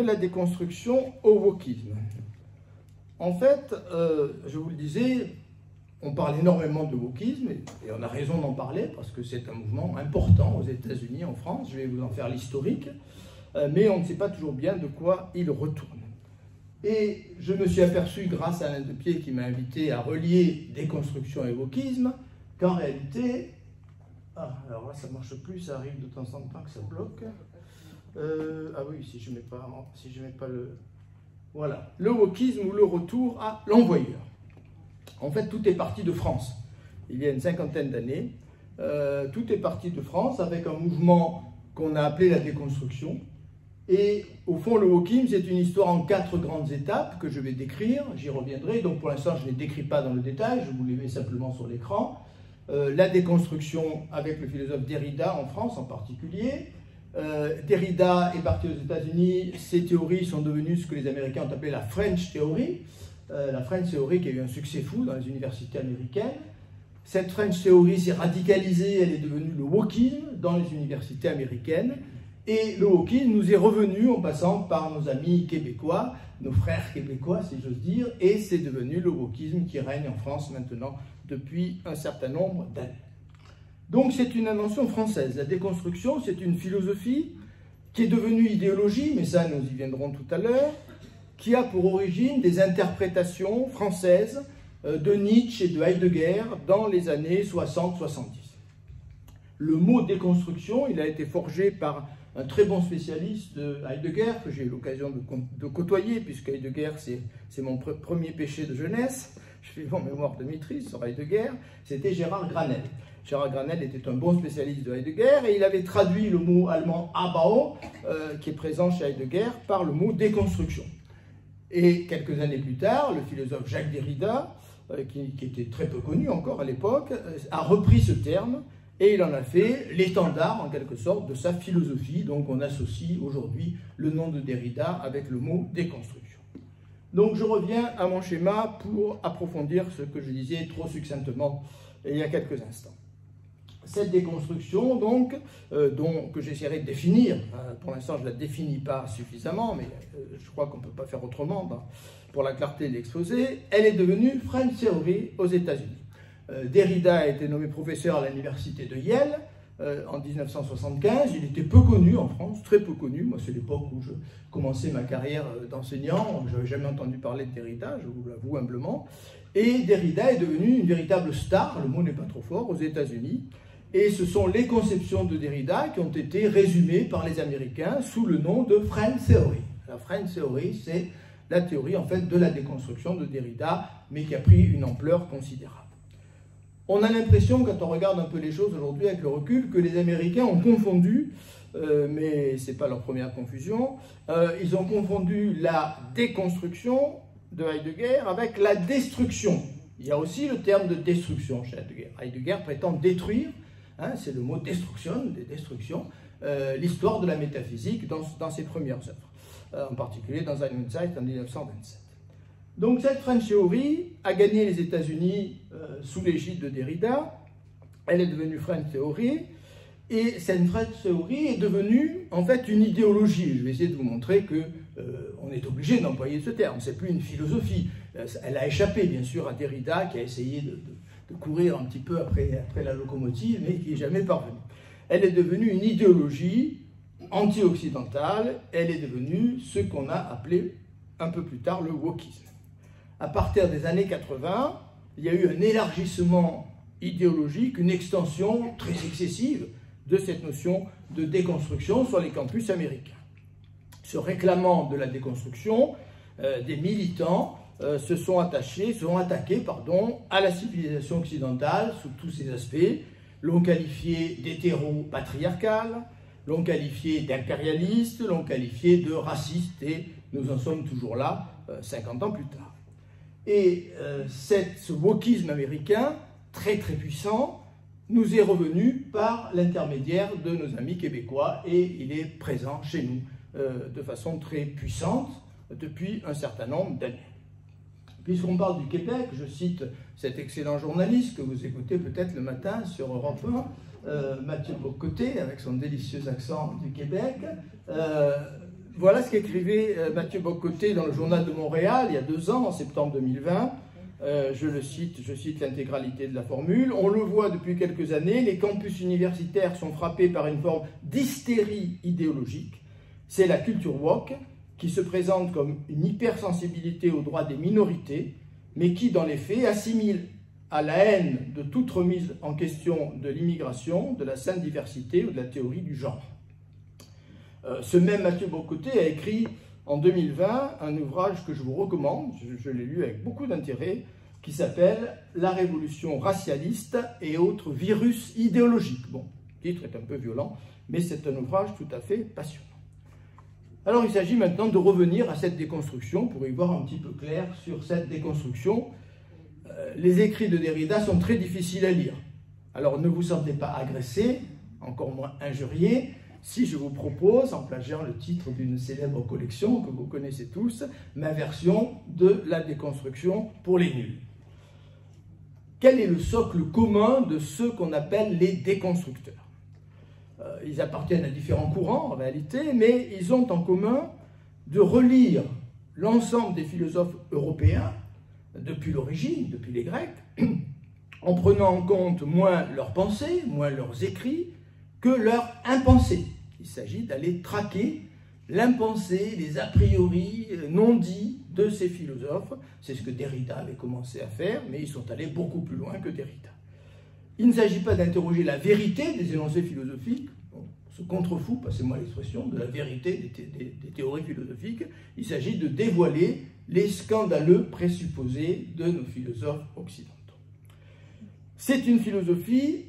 la déconstruction au wokisme. En fait, je vous le disais, on parle énormément de wokisme, et on a raison d'en parler, parce que c'est un mouvement important aux États-Unis, en France. Je vais vous en faire l'historique, mais on ne sait pas toujours bien de quoi il retourne. Et je me suis aperçu, grâce à Alain Depié, qui m'a invité à relier déconstruction et wokisme, qu'en réalité... Ah, alors là, ça ne marche plus, ça arrive de temps en temps que ça bloque. Ah oui, si je ne mets pas le... Voilà, le wokisme ou le retour à l'envoyeur. En fait, tout est parti de France. Il y a une cinquantaine d'années, tout est parti de France avec un mouvement qu'on a appelé la déconstruction. Et au fond, le wokisme, c'est une histoire en 4 grandes étapes que je vais décrire. J'y reviendrai. Donc pour l'instant, je ne les décris pas dans le détail, je vous les mets simplement sur l'écran. La déconstruction avec le philosophe Derrida en France en particulier. Derrida est parti aux États-Unis. Ses théories sont devenues ce que les Américains ont appelé la French Theory. La French Theory qui a eu un succès fou dans les universités américaines. Cette French Theory s'est radicalisée, elle est devenue le wokisme dans les universités américaines. Et le wokisme nous est revenu en passant par nos amis québécois, nos frères québécois si j'ose dire, et c'est devenu le wokisme qui règne en France maintenant depuis un certain nombre d'années. Donc c'est une invention française. La déconstruction, c'est une philosophie qui est devenue idéologie, mais ça nous y viendrons tout à l'heure, qui a pour origine des interprétations françaises de Nietzsche et de Heidegger dans les années 60-70. Le mot déconstruction, il a été forgé par un très bon spécialiste de Heidegger, que j'ai eu l'occasion de côtoyer, puisque Heidegger, c'est mon premier péché de jeunesse. Je fais mon mémoire de maîtrise sur Heidegger, c'était Gérard Granel. Gérard Granel était un bon spécialiste de Heidegger, et il avait traduit le mot allemand Abbau, qui est présent chez Heidegger, par le mot déconstruction. Et quelques années plus tard, le philosophe Jacques Derrida, qui était très peu connu encore à l'époque, a repris ce terme, et il en a fait l'étendard, en quelque sorte, de sa philosophie. Donc on associe aujourd'hui le nom de Derrida avec le mot déconstruction. Donc je reviens à mon schéma pour approfondir ce que je disais trop succinctement il y a quelques instants. Cette déconstruction, donc, que j'essaierai de définir, pour l'instant je ne la définis pas suffisamment, mais je crois qu'on ne peut pas faire autrement pour la clarté de l'exposé, elle est devenue French Theory aux États-Unis. Derrida a été nommé professeur à l'université de Yale en 1975. Il était peu connu en France, très peu connu. Moi, c'est l'époque où je commençais ma carrière d'enseignant. Je n'avais jamais entendu parler de Derrida, je vous l'avoue humblement. Et Derrida est devenu une véritable star, le mot n'est pas trop fort, aux États-Unis. Et ce sont les conceptions de Derrida qui ont été résumées par les Américains sous le nom de French Theory. La French Theory, c'est la théorie en fait de la déconstruction de Derrida, mais qui a pris une ampleur considérable. On a l'impression, quand on regarde un peu les choses aujourd'hui avec le recul, que les Américains ont confondu, mais ce n'est pas leur première confusion, ils ont confondu la déconstruction de Heidegger avec la destruction. Il y a aussi le terme de destruction chez Heidegger. Heidegger prétend détruire, c'est le mot destruction, l'histoire de la métaphysique dans ses premières œuvres, en particulier dans Ein und Zeit en 1927. Donc cette French Theory a gagné les États-Unis sous l'égide de Derrida. Elle est devenue French Theory, et cette French Theory est devenue en fait une idéologie. Je vais essayer de vous montrer que on est obligé d'employer ce terme. C'est plus une philosophie. Elle a échappé bien sûr à Derrida, qui a essayé de courir un petit peu après la locomotive, mais qui n'est jamais parvenu. Elle est devenue une idéologie anti-occidentale. Elle est devenue ce qu'on a appelé un peu plus tard le wokisme. À partir des années 80, il y a eu un élargissement idéologique, une extension très excessive de cette notion de déconstruction sur les campus américains. Se réclamant de la déconstruction, des militants se sont attaqués à la civilisation occidentale sous tous ses aspects, l'ont qualifié d'hétéro-patriarcal, l'ont qualifié d'impérialiste, l'ont qualifié de raciste, et nous en sommes toujours là 50 ans plus tard. Et ce wokisme américain, très très puissant, nous est revenu par l'intermédiaire de nos amis québécois, et il est présent chez nous de façon très puissante depuis un certain nombre d'années. Puisqu'on parle du Québec, je cite cet excellent journaliste que vous écoutez peut-être le matin sur Europe 1, Mathieu Bocoté, avec son délicieux accent du Québec. voilà ce qu'écrivait Mathieu Bock-Côté dans le Journal de Montréal il y a 2 ans, en septembre 2020. Je cite l'intégralité de la formule. On le voit depuis quelques années, les campus universitaires sont frappés par une forme d'hystérie idéologique. C'est la culture woke qui se présente comme une hypersensibilité aux droits des minorités, mais qui, dans les faits, assimile à la haine de toute remise en question de l'immigration, de la saine diversité ou de la théorie du genre. Ce même Mathieu Bock-Côté a écrit en 2020 un ouvrage que je vous recommande, je l'ai lu avec beaucoup d'intérêt, qui s'appelle « La révolution racialiste et autres virus idéologiques ». Bon, le titre est un peu violent, mais c'est un ouvrage tout à fait passionnant. Alors il s'agit maintenant de revenir à cette déconstruction pour y voir un petit peu clair sur cette déconstruction. Les écrits de Derrida sont très difficiles à lire. Alors ne vous sentez pas agressé, encore moins injurié, si je vous propose, en plagiant le titre d'une célèbre collection que vous connaissez tous, ma version de la déconstruction pour les nuls. Quel est le socle commun de ceux qu'on appelle les déconstructeurs? Ils appartiennent à différents courants en réalité, mais ils ont en commun de relire l'ensemble des philosophes européens depuis l'origine, depuis les Grecs, en prenant en compte moins leurs pensées, moins leurs écrits, que leur impensé. Il s'agit d'aller traquer l'impensé, les a priori non dits de ces philosophes. C'est ce que Derrida avait commencé à faire, mais ils sont allés beaucoup plus loin que Derrida. Il ne s'agit pas d'interroger la vérité des énoncés philosophiques, on se contrefout, passez-moi l'expression, de la vérité des théories philosophiques. Il s'agit de dévoiler les scandaleux présupposés de nos philosophes occidentaux. C'est une philosophie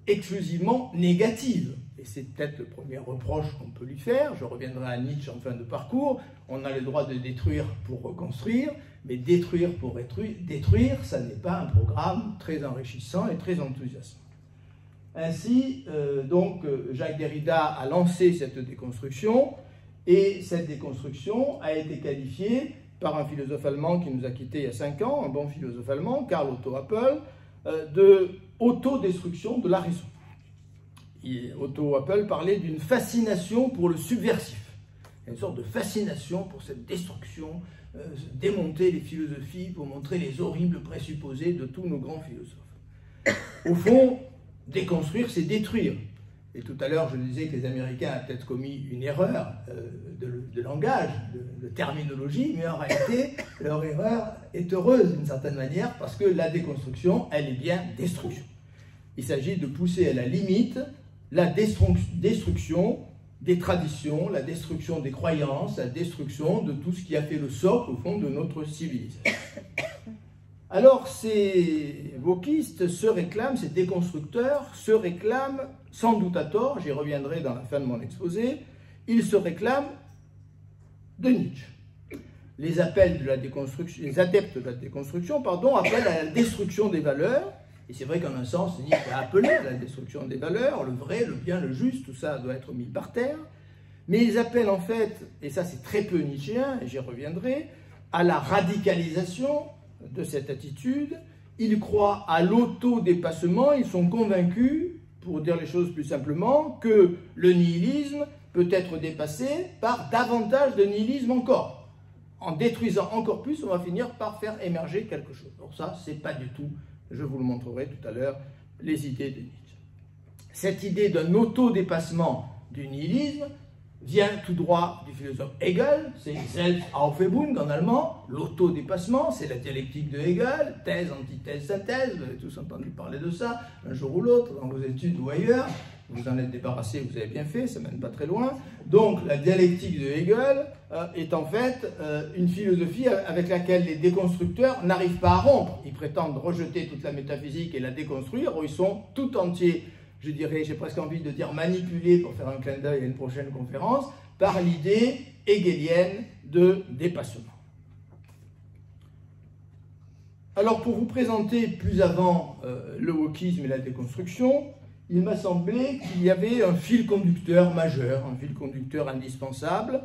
exclusivement négative. Et c'est peut-être le premier reproche qu'on peut lui faire. Je reviendrai à Nietzsche en fin de parcours. On a le droit de détruire pour reconstruire, mais détruire pour détruire, ça n'est pas un programme très enrichissant et très enthousiasmant. Ainsi, Jacques Derrida a lancé cette déconstruction, et cette déconstruction a été qualifiée par un philosophe allemand qui nous a quittés il y a 5 ans, un bon philosophe allemand, Karl Otto Appel, de autodestruction de la raison. Otto Appel parlait d'une fascination pour le subversif. Il y a une sorte de fascination pour cette destruction, démonter les philosophies pour montrer les horribles présupposés de tous nos grands philosophes. Au fond, déconstruire, c'est détruire. Et tout à l'heure, je disais que les Américains ont peut-être commis une erreur de langage, de terminologie, mais en réalité, leur erreur est heureuse d'une certaine manière, parce que la déconstruction, elle est bien destruction. Il s'agit de pousser à la limite la destruction des traditions, la destruction des croyances, la destruction de tout ce qui a fait le socle, au fond, de notre civilisation. Alors, ces wokistes se réclament, ces déconstructeurs se réclament, sans doute à tort, j'y reviendrai dans la fin de mon exposé, ils se réclament de Nietzsche. Les adeptes de la déconstruction, appellent à la destruction des valeurs. Et c'est vrai qu'en un sens, Nietzsche a appelé à la destruction des valeurs, le vrai, le bien, le juste, tout ça doit être mis par terre. Mais ils appellent en fait, et ça c'est très peu nietzschéen, et j'y reviendrai, à la radicalisation de cette attitude. Ils croient à l'autodépassement, ils sont convaincus, pour dire les choses plus simplement, que le nihilisme peut être dépassé par davantage de nihilisme encore. En détruisant encore plus, on va finir par faire émerger quelque chose. Donc ça, c'est pas du tout, je vous le montrerai tout à l'heure, les idées de Nietzsche. Cette idée d'un autodépassement du nihilisme vient tout droit du philosophe Hegel, c'est Selbstaufhebung en allemand, l'autodépassement, c'est la dialectique de Hegel, thèse, antithèse, synthèse, vous avez tous entendu parler de ça, un jour ou l'autre, dans vos études ou ailleurs, vous en êtes débarrassé, vous avez bien fait, ça ne mène pas très loin. Donc la dialectique de Hegel est en fait une philosophie avec laquelle les déconstructeurs n'arrivent pas à rompre. Ils prétendent rejeter toute la métaphysique et la déconstruire, ou ils sont tout entiers, je dirais, j'ai presque envie de dire manipulés, pour faire un clin d'œil à une prochaine conférence, par l'idée hegelienne de dépassement. Alors pour vous présenter plus avant le wokisme et la déconstruction, il m'a semblé qu'il y avait un fil conducteur majeur, un fil conducteur indispensable,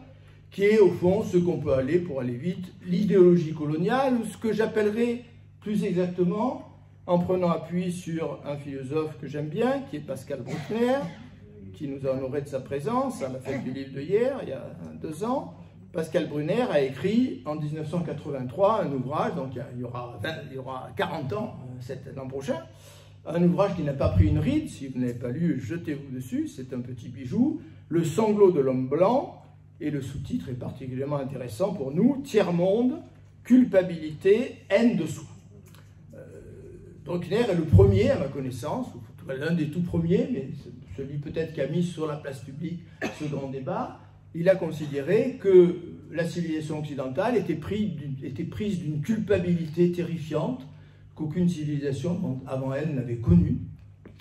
qui est au fond ce qu'on peut aller, pour aller vite, l'idéologie coloniale, ou ce que j'appellerais plus exactement, en prenant appui sur un philosophe que j'aime bien, qui est Pascal Bruckner, qui nous a honoré de sa présence à la fête du livre de hier, il y a 2 ans. Pascal Brunner a écrit en 1983 un ouvrage, donc il y aura 40 ans l'an prochain, un ouvrage qui n'a pas pris une ride. Si vous n'avez pas lu, jetez-vous dessus, c'est un petit bijou, Le sanglot de l'homme blanc, et le sous-titre est particulièrement intéressant pour nous, Tiers-monde, culpabilité, haine de soi. Bruckner est le premier, à ma connaissance, ou l'un des tout premiers, mais celui peut-être qui a mis sur la place publique ce grand débat. Il a considéré que la civilisation occidentale était prise d'une culpabilité terrifiante qu'aucune civilisation avant elle n'avait connue,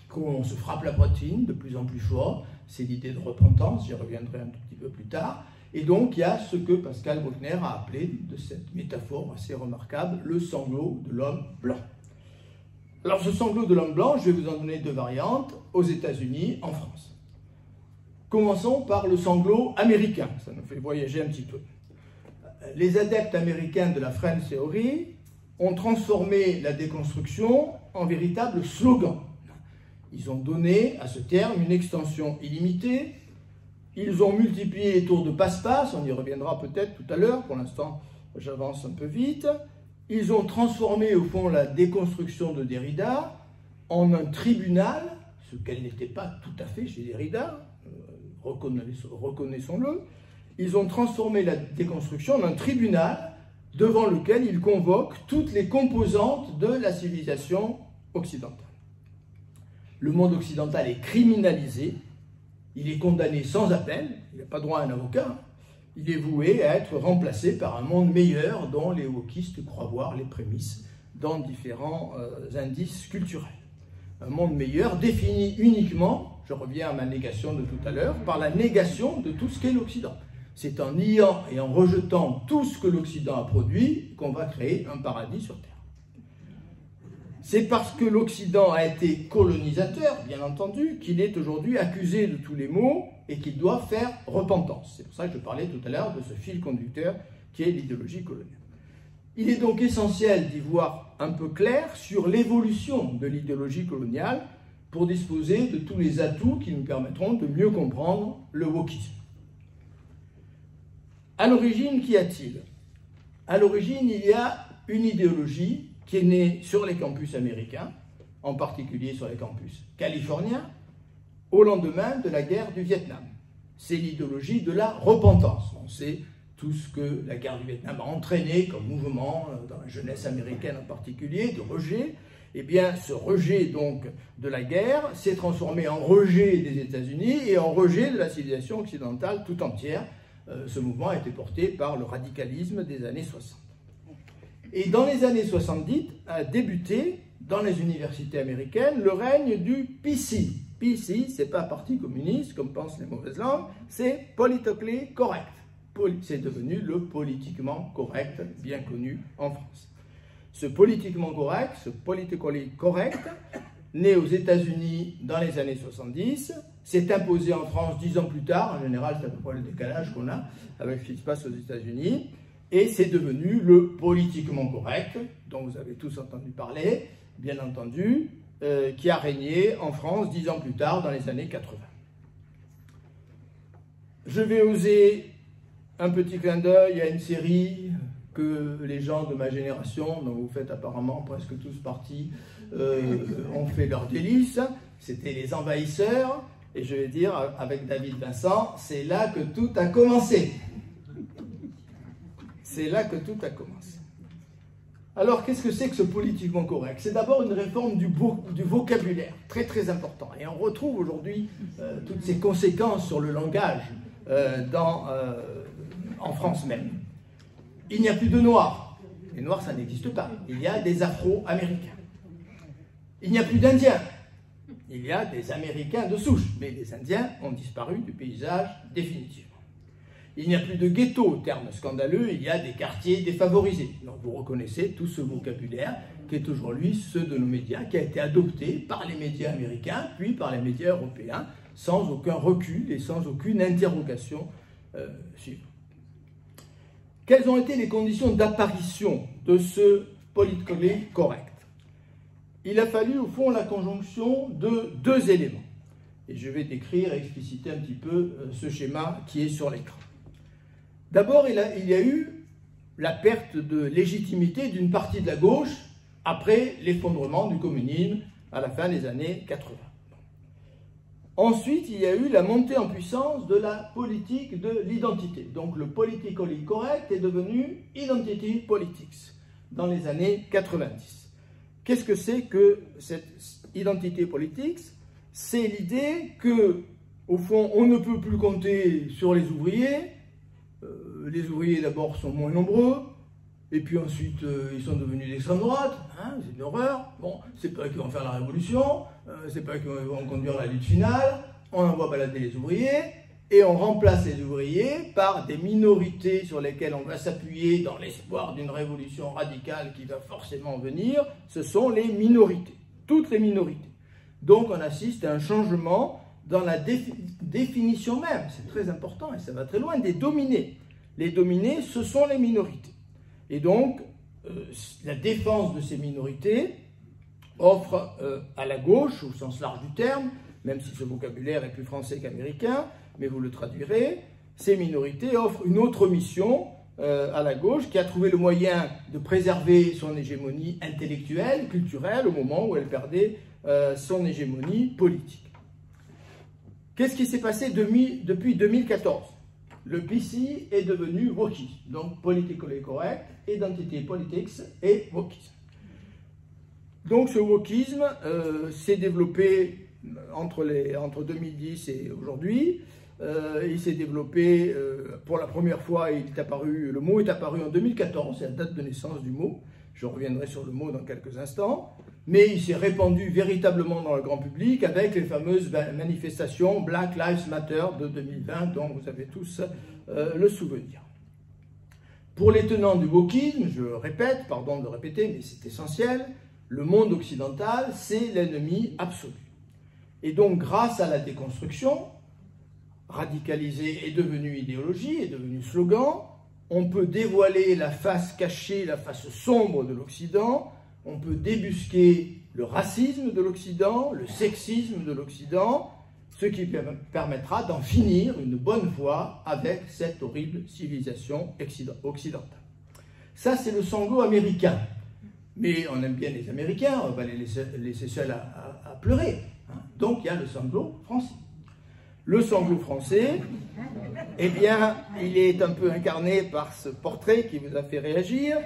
qu'on se frappe la poitrine de plus en plus fort, c'est l'idée de repentance, j'y reviendrai un tout petit peu plus tard, et donc il y a ce que Pascal Bruckner a appelé, de cette métaphore assez remarquable, le sanglot de l'homme blanc. Alors ce sanglot de l'homme blanc, je vais vous en donner 2 variantes, aux États-Unis, en France. Commençons par le sanglot américain, ça nous fait voyager un petit peu. Les adeptes américains de la Friends Theory ont transformé la déconstruction en véritable slogan. Ils ont donné à ce terme une extension illimitée, ils ont multiplié les tours de passe-passe, on y reviendra peut-être tout à l'heure, pour l'instant j'avance un peu vite. Ils ont transformé au fond la déconstruction de Derrida en un tribunal, ce qu'elle n'était pas tout à fait chez Derrida, reconnaissons-le. Ils ont transformé la déconstruction en un tribunal devant lequel ils convoquent toutes les composantes de la civilisation occidentale. Le monde occidental est criminalisé, il est condamné sans appel, il n'a pas droit à un avocat, il est voué à être remplacé par un monde meilleur dont les wokistes croient voir les prémices dans différents indices culturels. Un monde meilleur défini uniquement, je reviens à ma négation de tout à l'heure, par la négation de tout ce qu'est l'Occident. C'est en niant et en rejetant tout ce que l'Occident a produit qu'on va créer un paradis sur Terre. C'est parce que l'Occident a été colonisateur, bien entendu, qu'il est aujourd'hui accusé de tous les maux et qu'il doit faire repentance. C'est pour ça que je parlais tout à l'heure de ce fil conducteur qui est l'idéologie coloniale. Il est donc essentiel d'y voir un peu clair sur l'évolution de l'idéologie coloniale pour disposer de tous les atouts qui nous permettront de mieux comprendre le wokisme. À l'origine, qu'y a-t-il? À l'origine, il y a une idéologie qui est née sur les campus américains, en particulier sur les campus californiens, au lendemain de la guerre du Vietnam. C'est l'idéologie de la repentance. On sait tout ce que la guerre du Vietnam a entraîné comme mouvement, dans la jeunesse américaine en particulier, de rejet. Eh bien, ce rejet donc de la guerre s'est transformé en rejet des États-Unis et en rejet de la civilisation occidentale tout entière. Ce mouvement a été porté par le radicalisme des années 60. Et dans les années 70 a débuté, dans les universités américaines, le règne du PC. PC, ce n'est pas parti communiste, comme pensent les mauvaises langues, c'est politically correct. C'est devenu le politiquement correct, bien connu en France. Ce politiquement correct, ce politically correct, né aux États-Unis dans les années 70, s'est imposé en France 10 ans plus tard. En général, c'est à peu près le décalage qu'on a avec ce qui se passe aux États-Unis. Et c'est devenu le politiquement correct, dont vous avez tous entendu parler, bien entendu, qui a régné en France 10 ans plus tard, dans les années 80. Je vais oser un petit clin d'œil à une série que les gens de ma génération, dont vous faites apparemment presque tous partie, ont fait leur délice. C'était Les Envahisseurs, et je vais dire avec David Vincent, c'est là que tout a commencé. C'est là que tout a commencé. Alors, qu'est-ce que c'est que ce politiquement correct? C'est d'abord une réforme du vocabulaire, très très important. Et on retrouve aujourd'hui toutes ces conséquences sur le langage en France même. Il n'y a plus de Noirs. Les Noirs, ça n'existe pas. Il y a des Afro-Américains. Il n'y a plus d'Indiens. Il y a des Américains de souche. Mais les Indiens ont disparu du paysage définitivement. Il n'y a plus de ghetto, terme scandaleux, il y a des quartiers défavorisés. Donc vous reconnaissez tout ce vocabulaire qui est aujourd'hui ceux de nos médias, qui a été adopté par les médias américains, puis par les médias européens, sans aucun recul et sans aucune interrogation suivante. Quelles ont été les conditions d'apparition de ce politically correct? Il a fallu au fond la conjonction de 2 éléments. et je vais décrire et expliciter un petit peu ce schéma qui est sur l'écran. D'abord, il y a eu la perte de légitimité d'une partie de la gauche après l'effondrement du communisme à la fin des années 80. Ensuite, il y a eu la montée en puissance de la politique de l'identité. Donc le politically correct est devenu identity politics dans les années 90. Qu'est-ce que c'est que cette identity politics? C'est l'idée que, au fond, on ne peut plus compter sur les ouvriers. Les ouvriers d'abord sont moins nombreux, et puis ensuite ils sont devenus d'extrême droite, hein, c'est une horreur. Bon, c'est pas eux qui vont faire la révolution, c'est pas eux qui vont conduire la lutte finale, on envoie balader les ouvriers, et on remplace les ouvriers par des minorités sur lesquelles on va s'appuyer dans l'espoir d'une révolution radicale qui va forcément venir. Ce sont les minorités, toutes les minorités. Donc on assiste à un changement dans la définition même, c'est très important et ça va très loin, des dominés. Les dominés, ce sont les minorités. Et donc, la défense de ces minorités offre à la gauche, au sens large du terme, même si ce vocabulaire est plus français qu'américain, mais vous le traduirez, ces minorités offrent une autre mission à la gauche qui a trouvé le moyen de préserver son hégémonie intellectuelle, culturelle, au moment où elle perdait son hégémonie politique. Qu'est-ce qui s'est passé depuis 2014? Le PC est devenu wokisme, donc politically correct, identity politics et wokisme. Donc ce wokisme s'est développé entre 2010 et aujourd'hui. Il s'est développé pour la première fois, le mot est apparu en 2014, c'est la date de naissance du mot. Je reviendrai sur le mot dans quelques instants. Mais il s'est répandu véritablement dans le grand public avec les fameuses manifestations Black Lives Matter de 2020, dont vous avez tous le souvenir. Pour les tenants du wokisme, je répète, pardon de répéter, mais c'est essentiel, le monde occidental, c'est l'ennemi absolu. Et donc, grâce à la déconstruction, radicalisée est devenue idéologie, est devenue slogan, on peut dévoiler la face cachée, la face sombre de l'Occident, on peut débusquer le racisme de l'Occident, le sexisme de l'Occident, ce qui permettra d'en finir une bonne fois avec cette horrible civilisation occidentale. Ça, c'est le sanglot américain. Mais on aime bien les Américains, on va les laisser seuls à pleurer. Hein. Donc, il y a le sanglot français. Le sanglot français, eh bien, il est un peu incarné par ce portrait qui vous a fait réagir.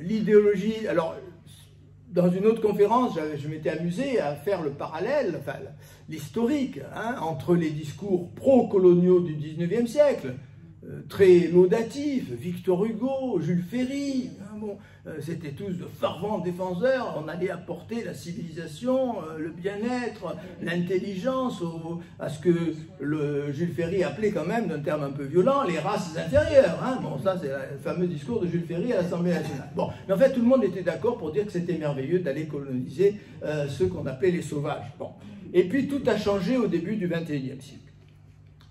L'idéologie, alors, dans une autre conférence, je m'étais amusé à faire le parallèle, enfin, l'historique, hein, entre les discours pro-coloniaux du 19e siècle, très laudatifs, Victor Hugo, Jules Ferry, hein, bon, c'était tous de fervents défenseurs, on allait apporter la civilisation, le bien-être, l'intelligence, à ce que Jules Ferry appelait quand même, d'un terme un peu violent, les races inférieures. Hein. Bon, ça c'est le fameux discours de Jules Ferry à l'Assemblée nationale. Bon, mais en fait tout le monde était d'accord pour dire que c'était merveilleux d'aller coloniser ceux qu'on appelait les sauvages. Bon. Et puis tout a changé au début du XXIe siècle.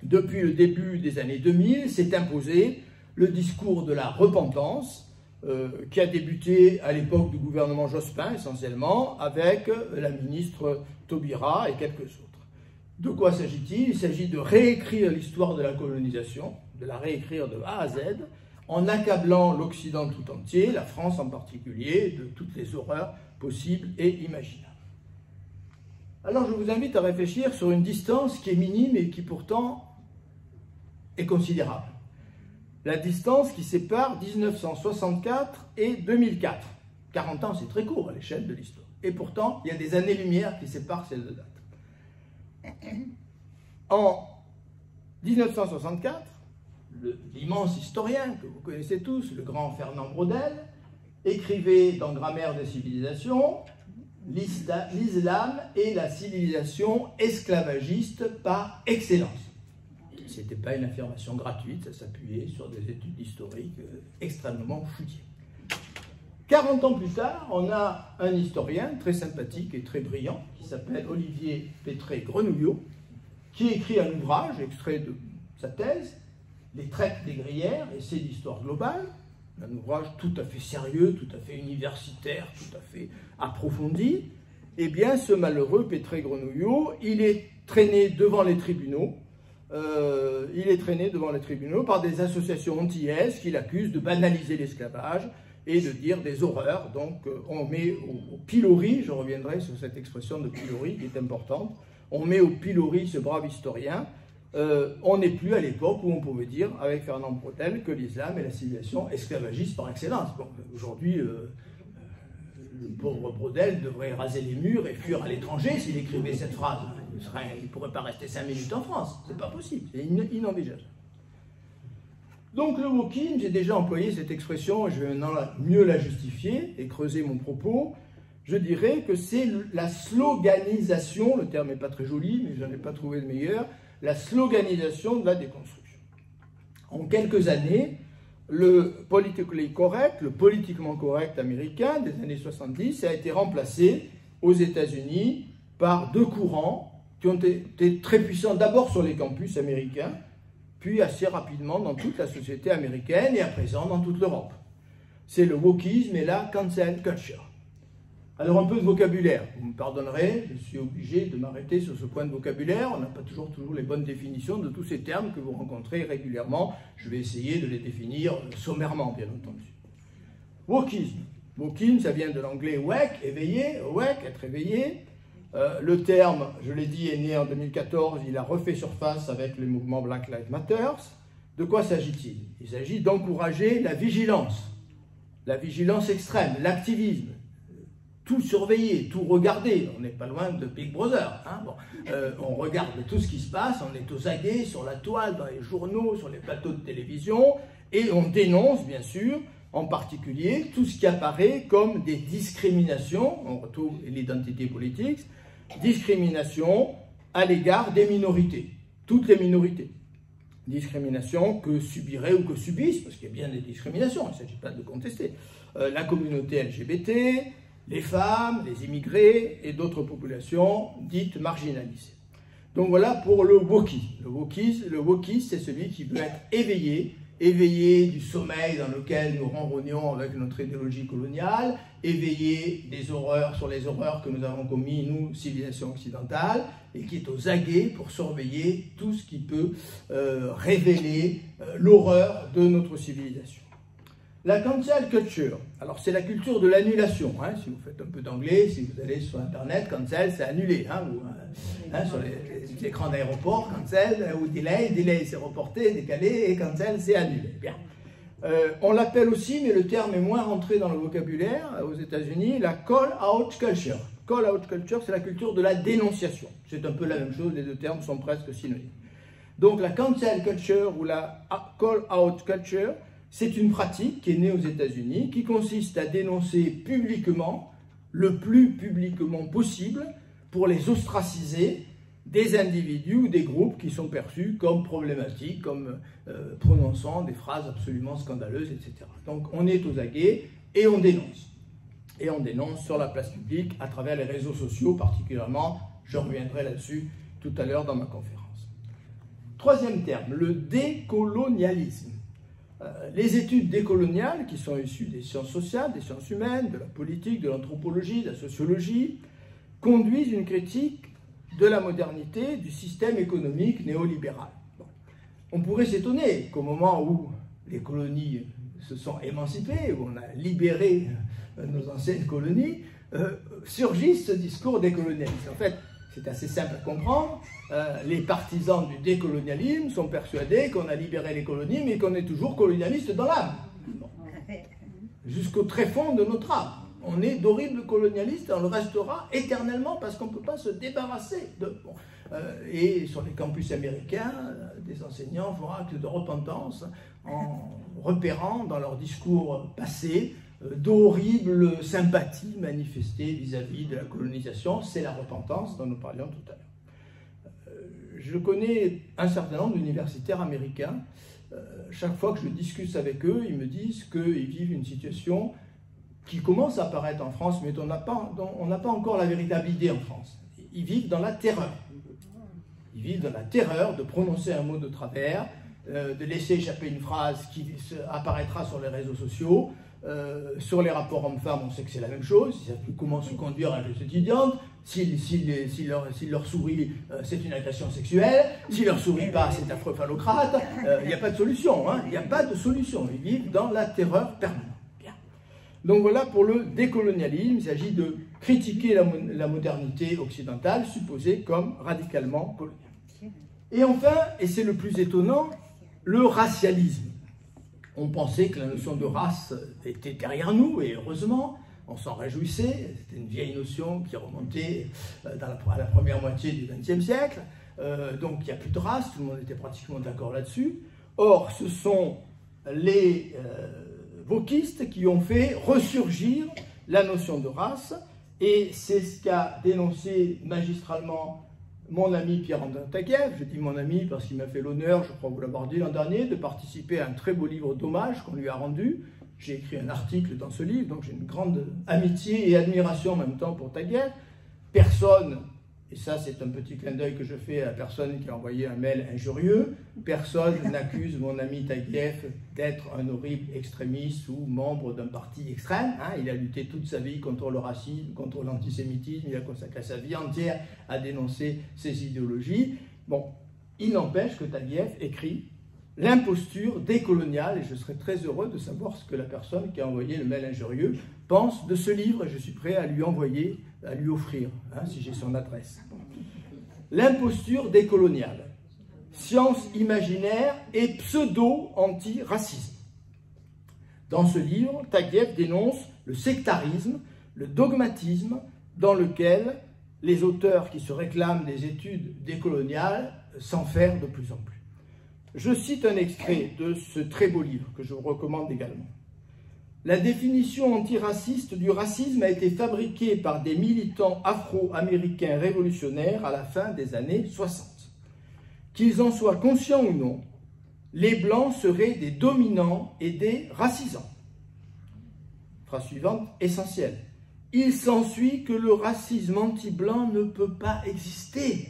Depuis le début des années 2000, s'est imposé le discours de la repentance, qui a débuté à l'époque du gouvernement Jospin, essentiellement, avec la ministre Taubira et quelques autres. De quoi s'agit-il? Il s'agit de réécrire l'histoire de la colonisation, de la réécrire de A à Z, en accablant l'Occident tout entier, la France en particulier, de toutes les horreurs possibles et imaginables. Alors je vous invite à réfléchir sur une distance qui est minime et qui pourtant est considérable. La distance qui sépare 1964 et 2004. 40 ans, c'est très court à l'échelle de l'histoire. Et pourtant, il y a des années-lumière qui séparent ces deux dates. En 1964, l'immense historien que vous connaissez tous, le grand Fernand Braudel, écrivait dans Grammaire des civilisations « L'islam est la civilisation esclavagiste par excellence ». Ce n'était pas une affirmation gratuite, ça s'appuyait sur des études historiques extrêmement fouillées. 40 ans plus tard, on a un historien très sympathique et très brillant, qui s'appelle Olivier Pétré-Grenouillot, qui écrit un ouvrage, extrait de sa thèse, Les traites négrières, essai d'histoire globale, un ouvrage tout à fait sérieux, tout à fait universitaire, tout à fait approfondi, eh bien ce malheureux Pétré-Grenouillot, il est traîné devant les tribunaux. Par des associations antillaises qui l'accusent de banaliser l'esclavage et de dire des horreurs. Donc on met au pilori, je reviendrai sur cette expression de pilori qui est importante, on met au pilori ce brave historien. On n'est plus à l'époque où on pouvait dire avec Fernand Braudel que l'islam est la civilisation esclavagiste par excellence. Bon, aujourd'hui, le pauvre Braudel devrait raser les murs et fuir à l'étranger s'il écrivait cette phrase. Il ne pourrait pas rester 5 minutes en France, c'est pas possible, c'est inenvisageable. Donc le wokisme, j'ai déjà employé cette expression et je vais maintenant mieux la justifier et creuser mon propos. Je dirais que c'est la sloganisation, le terme n'est pas très joli mais je n'en ai pas trouvé de meilleur, la sloganisation de la déconstruction. En quelques années, le politically correct, le politiquement correct américain des années 70 a été remplacé aux États-Unis par deux courants qui ont été très puissants d'abord sur les campus américains, puis assez rapidement dans toute la société américaine et à présent dans toute l'Europe. C'est le wokisme et la cancel culture. Alors un peu de vocabulaire, vous me pardonnerez, je suis obligé de m'arrêter sur ce point de vocabulaire, on n'a pas toujours les bonnes définitions de tous ces termes que vous rencontrez régulièrement, je vais essayer de les définir sommairement bien entendu. Wokisme, wokisme ça vient de l'anglais wake, éveillé, awake, être éveillé. Le terme, je l'ai dit, est né en 2014, il a refait surface avec le mouvement Black Lives Matter. De quoi s'agit-il? Il s'agit d'encourager la vigilance extrême, l'activisme, tout surveiller, tout regarder. On n'est pas loin de Big Brother. Hein, bon. On regarde tout ce qui se passe, on est aux aguets, sur la toile, dans les journaux, sur les plateaux de télévision, et on dénonce, bien sûr, en particulier, tout ce qui apparaît comme des discriminations, on retrouve l'identité politique, discrimination à l'égard des minorités, toutes les minorités. Discrimination que subiraient ou que subissent, parce qu'il y a bien des discriminations, il ne s'agit pas de contester, la communauté LGBT, les femmes, les immigrés et d'autres populations dites marginalisées. Donc voilà pour le wokisme. Le wokisme, c'est celui qui veut être éveillé du sommeil dans lequel nous ronronions avec notre idéologie coloniale, éveillé des horreurs sur les horreurs que nous avons commis, nous, civilisation occidentale, et qui est aux aguets pour surveiller tout ce qui peut révéler l'horreur de notre civilisation. La cancel culture, alors c'est la culture de l'annulation, hein, si vous faites un peu d'anglais, si vous allez sur internet, cancel c'est annulé, hein, sur les écrans d'aéroport, cancel ou delay c'est reporté, décalé, et cancel c'est annulé. Bien. On l'appelle aussi, mais le terme est moins rentré dans le vocabulaire aux États-Unis, la call-out culture. Call-out culture, c'est la culture de la dénonciation. C'est un peu la même chose, les deux termes sont presque synonymes. Donc la cancel culture ou la call-out culture, c'est une pratique qui est née aux États-Unis, qui consiste à dénoncer publiquement, le plus publiquement possible, pour les ostraciser, des individus ou des groupes qui sont perçus comme problématiques, comme prononçant des phrases absolument scandaleuses, etc. Donc on est aux aguets et on dénonce. Et on dénonce sur la place publique, à travers les réseaux sociaux particulièrement. Je reviendrai là-dessus tout à l'heure dans ma conférence. Troisième terme, le décolonialisme. Les études décoloniales, qui sont issues des sciences sociales, des sciences humaines, de la politique, de l'anthropologie, de la sociologie, conduisent une critique de la modernité du système économique néolibéral. Bon. On pourrait s'étonner qu'au moment où les colonies se sont émancipées, où on a libéré nos anciennes colonies, surgisse ce discours décolonialiste. En fait, c'est assez simple à comprendre. Les partisans du décolonialisme sont persuadés qu'on a libéré les colonies, mais qu'on est toujours colonialiste dans l'âme. Bon. Jusqu'au tréfonds de notre âme. On est d'horribles colonialistes et on le restera éternellement parce qu'on ne peut pas se débarrasser de... Bon. Et sur les campus américains, des enseignants font acte de repentance en repérant dans leur discours passé d'horribles sympathies manifestées vis-à-vis de la colonisation. C'est la repentance dont nous parlions tout à l'heure. Je connais un certain nombre d'universitaires américains. Chaque fois que je discute avec eux, ils me disent qu'ils vivent une situation qui commence à apparaître en France, mais dont on n'a pas encore la véritable idée en France. Ils vivent dans la terreur. Ils vivent dans la terreur de prononcer un mot de travers, de laisser échapper une phrase qui apparaîtra sur les réseaux sociaux, Sur les rapports hommes-femmes, on sait que c'est la même chose. Ils ne savent plus comment se conduire avec les étudiantes. S'il leur sourit, c'est une agression sexuelle. S'il leur sourit pas, c'est affreux phallocrate. Il n'y a pas de solution. Hein. Il n'y a pas de solution. Ils vivent dans la terreur permanente. Bien. Donc voilà pour le décolonialisme. Il s'agit de critiquer la modernité occidentale, supposée comme radicalement coloniale. Et enfin, et c'est le plus étonnant, le racialisme. On pensait que la notion de race était derrière nous, et heureusement, on s'en réjouissait. C'était une vieille notion qui remontait à la première moitié du XXe siècle. Donc il n'y a plus de race, tout le monde était pratiquement d'accord là-dessus. Or, ce sont les wokistes qui ont fait ressurgir la notion de race, et c'est ce qu'a dénoncé magistralement mon ami Pierre-André Taguieff. Je dis mon ami parce qu'il m'a fait l'honneur, je crois vous l'avoir dit l'an dernier, de participer à un très beau livre d'hommage qu'on lui a rendu. J'ai écrit un article dans ce livre, donc j'ai une grande amitié et admiration en même temps pour Taguieff. Personne, et ça c'est un petit clin d'œil que je fais à la personne qui a envoyé un mail injurieux, personne n'accuse mon ami Taguieff d'être un horrible extrémiste ou membre d'un parti extrême. Hein. Il a lutté toute sa vie contre le racisme, contre l'antisémitisme, il a consacré sa vie entière à dénoncer ces idéologies. Bon, il n'empêche que Taguieff écrit l'imposture décoloniale, et je serais très heureux de savoir ce que la personne qui a envoyé le mail injurieux pense de ce livre, et je suis prêt à lui envoyer, à lui offrir, hein, si j'ai son adresse. L'imposture décoloniale, science imaginaire et pseudo-anti-racisme. Dans ce livre, Taguieff dénonce le sectarisme, le dogmatisme dans lequel les auteurs qui se réclament des études décoloniales s'enferment de plus en plus. Je cite un extrait de ce très beau livre que je vous recommande également. La définition antiraciste du racisme a été fabriquée par des militants afro-américains révolutionnaires à la fin des années 60. Qu'ils en soient conscients ou non, les Blancs seraient des dominants et des racisants. Phrase suivante, essentielle. Il s'ensuit que le racisme anti-blanc ne peut pas exister.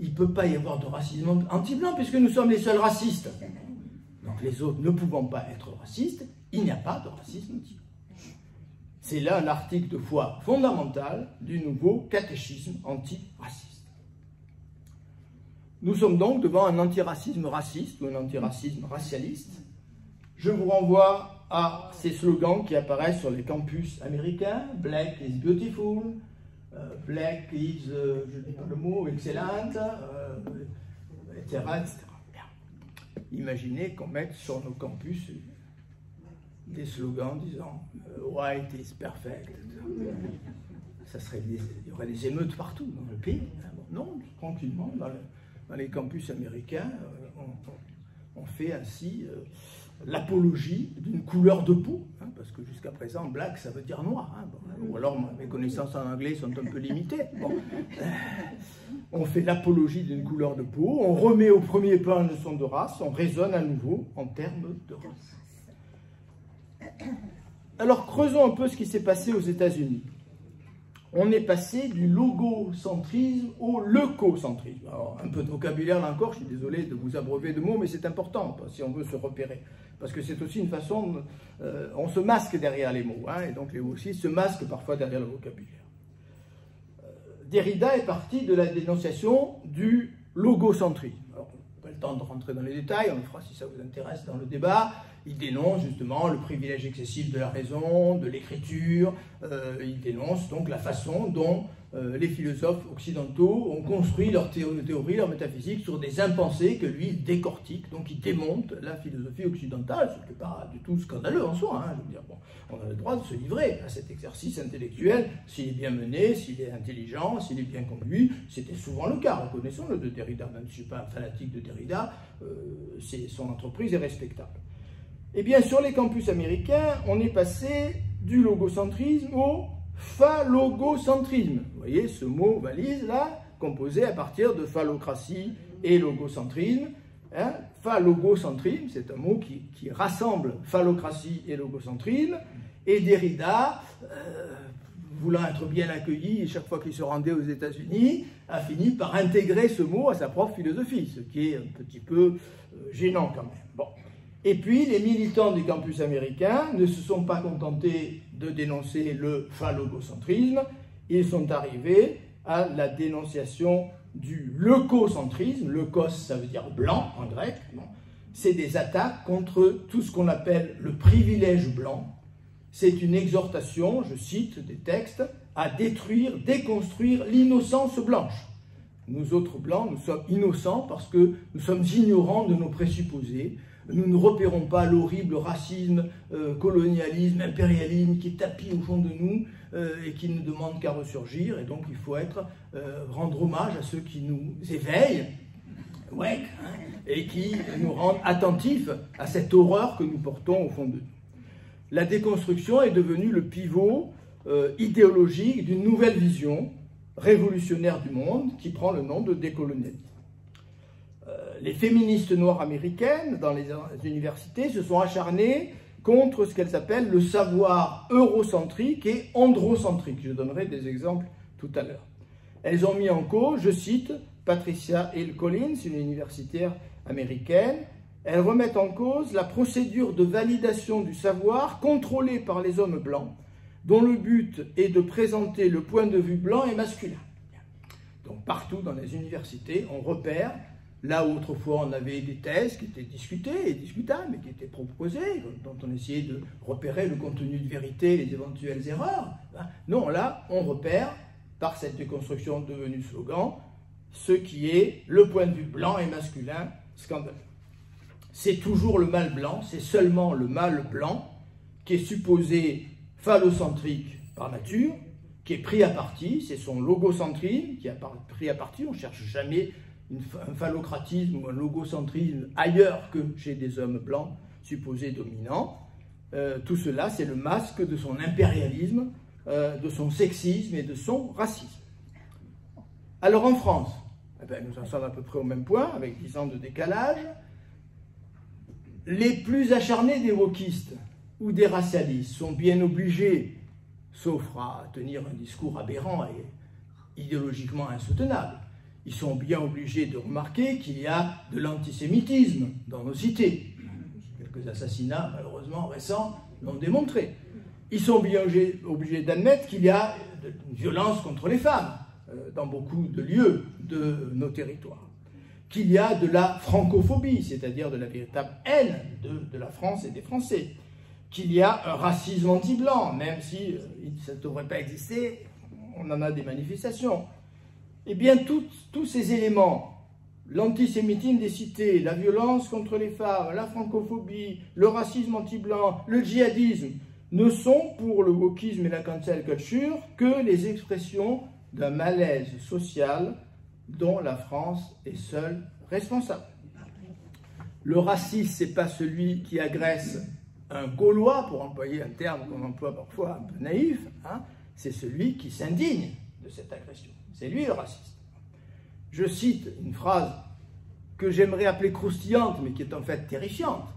Il ne peut pas y avoir de racisme anti-blanc puisque nous sommes les seuls racistes. Donc les autres ne pouvant pas être racistes, il n'y a pas de racisme anti-blanc. C'est là un article de foi fondamental du nouveau catéchisme anti-raciste. Nous sommes donc devant un antiracisme raciste ou un antiracisme racialiste. Je vous renvoie à ces slogans qui apparaissent sur les campus américains. Black is beautiful. Black is, je ne dis pas le mot, excellent, etc., etc. Bien. Imaginez qu'on mette sur nos campus des slogans disant white is perfect. Ça serait il y aurait des émeutes partout dans le pays. Non, tranquillement, dans les campus américains, on fait ainsi l'apologie d'une couleur de peau, hein, parce que jusqu'à présent, black, ça veut dire noir. Hein, bon, ou alors, mes connaissances en anglais sont un peu limitées. Bon. On fait l'apologie d'une couleur de peau, on remet au premier plan une leçon de race, on raisonne à nouveau en termes de race. Alors, creusons un peu ce qui s'est passé aux États-Unis. On est passé du logocentrisme au leucocentrisme. Alors, un peu de vocabulaire là encore, je suis désolé de vous abreuver de mots, mais c'est important si on veut se repérer. Parce que c'est aussi une façon, on se masque derrière les mots, hein, et donc les mots aussi se masquent parfois derrière le vocabulaire. Derrida est parti de la dénonciation du logocentrisme. Alors, on n'a pas le temps de rentrer dans les détails, on le fera si ça vous intéresse dans le débat. Il dénonce justement le privilège excessif de la raison, de l'écriture. Il dénonce donc la façon dont les philosophes occidentaux ont construit leur théorie, leur métaphysique sur des impensés que lui il décortique. Donc il démonte la philosophie occidentale, ce qui n'est pas du tout scandaleux en soi. Hein. Je veux dire, bon, on a le droit de se livrer à cet exercice intellectuel s'il est bien mené, s'il est intelligent, s'il est bien conduit. C'était souvent le cas, reconnaissons-le, de Derrida. Même si je ne suis pas un fanatique de Derrida, son entreprise est respectable. Eh bien, sur les campus américains, on est passé du logocentrisme au phallogocentrisme. Vous voyez ce mot valise là, composé à partir de phallocratie et logocentrisme. Hein? Phallogocentrisme, c'est un mot qui rassemble phallocratie et logocentrisme. Et Derrida, voulant être bien accueilli, et chaque fois qu'il se rendait aux États-Unis, a fini par intégrer ce mot à sa propre philosophie, ce qui est un petit peu gênant quand même. Bon. Et puis, les militants du campus américain ne se sont pas contentés de dénoncer le phallogocentrisme, ils sont arrivés à la dénonciation du leucocentrisme. Leukos, ça veut dire blanc en grec. C'est des attaques contre tout ce qu'on appelle le privilège blanc. C'est une exhortation, je cite des textes, à détruire, déconstruire l'innocence blanche. Nous autres blancs, nous sommes innocents parce que nous sommes ignorants de nos présupposés. Nous ne repérons pas l'horrible racisme, colonialisme, impérialisme qui est tapis au fond de nous et qui ne demande qu'à ressurgir. Et donc il faut rendre hommage à ceux qui nous éveillent et qui nous rendent attentifs à cette horreur que nous portons au fond de nous. La déconstruction est devenue le pivot idéologique d'une nouvelle vision révolutionnaire du monde qui prend le nom de décolonialisme. Les féministes noires américaines dans les universités se sont acharnées contre ce qu'elles appellent le savoir eurocentrique et androcentrique. Je donnerai des exemples tout à l'heure. Elles ont mis en cause, je cite, Patricia Hill Collins, une universitaire américaine, elles remettent en cause la procédure de validation du savoir contrôlée par les hommes blancs, dont le but est de présenter le point de vue blanc et masculin. Donc partout dans les universités, on repère, là où autrefois on avait des thèses qui étaient discutées et discutables, mais qui étaient proposées, dont on essayait de repérer le contenu de vérité, les éventuelles erreurs. Non, là, on repère, par cette déconstruction devenue slogan, ce qui est le point de vue blanc et masculin scandaleux. C'est toujours le mâle blanc, c'est seulement le mâle blanc qui est supposé phallocentrique par nature, qui est pris à partie, c'est son logocentrisme qui est pris à partie, on ne cherche jamais un phallocratisme ou un logocentrisme ailleurs que chez des hommes blancs supposés dominants. Tout cela, c'est le masque de son impérialisme, de son sexisme et de son racisme. Alors en France, nous en sommes à peu près au même point, avec 10 ans de décalage. Les plus acharnés des wokistes ou des racialistes sont bien obligés, sauf à tenir un discours aberrant et idéologiquement insoutenable, ils sont bien obligés de remarquer qu'il y a de l'antisémitisme dans nos cités. Quelques assassinats, malheureusement récents, l'ont démontré. Ils sont bien obligés d'admettre qu'il y a une violence contre les femmes dans beaucoup de lieux de nos territoires. Qu'il y a de la francophobie, c'est-à-dire de la véritable haine de la France et des Français. Qu'il y a un racisme anti-blanc, même si ça ne devrait pas exister, on en a des manifestations. Eh bien, tous ces éléments, l'antisémitisme des cités, la violence contre les femmes, la francophobie, le racisme anti-blanc, le djihadisme, ne sont pour le wokisme et la cancel culture que les expressions d'un malaise social dont la France est seule responsable. Le racisme, ce n'est pas celui qui agresse un Gaulois, pour employer un terme qu'on emploie parfois un peu naïf, c'est celui qui s'indigne de cette agression. C'est lui le raciste. Je cite une phrase que j'aimerais appeler croustillante, mais qui est en fait terrifiante,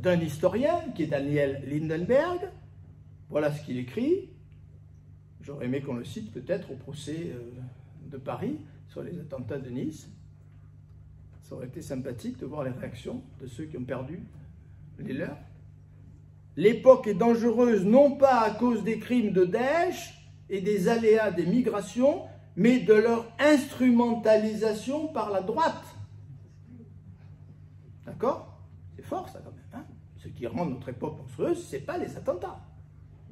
d'un historien qui est Daniel Lindenberg. Voilà ce qu'il écrit. J'aurais aimé qu'on le cite peut-être au procès de Paris sur les attentats de Nice. Ça aurait été sympathique de voir les réactions de ceux qui ont perdu les leurs. L'époque est dangereuse non pas à cause des crimes de Daesh et des aléas des migrations, mais de leur instrumentalisation par la droite. D'accord? C'est fort ça quand même. Ce qui rend notre époque monstrueuse, ce n'est pas les attentats.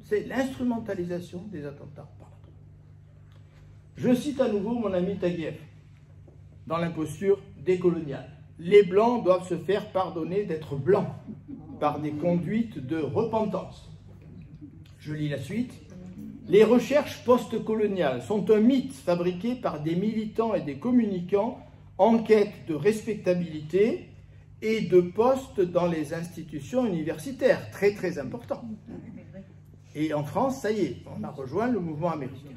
C'est l'instrumentalisation des attentats par la droite. Je cite à nouveau mon ami Taguieff dans l'imposture décoloniale. Les Blancs doivent se faire pardonner d'être blancs par des conduites de repentance. Je lis la suite. Les recherches post-coloniales sont un mythe fabriqué par des militants et des communicants en quête de respectabilité et de postes dans les institutions universitaires. Très très important. Et en France, ça y est, on a rejoint le mouvement américain.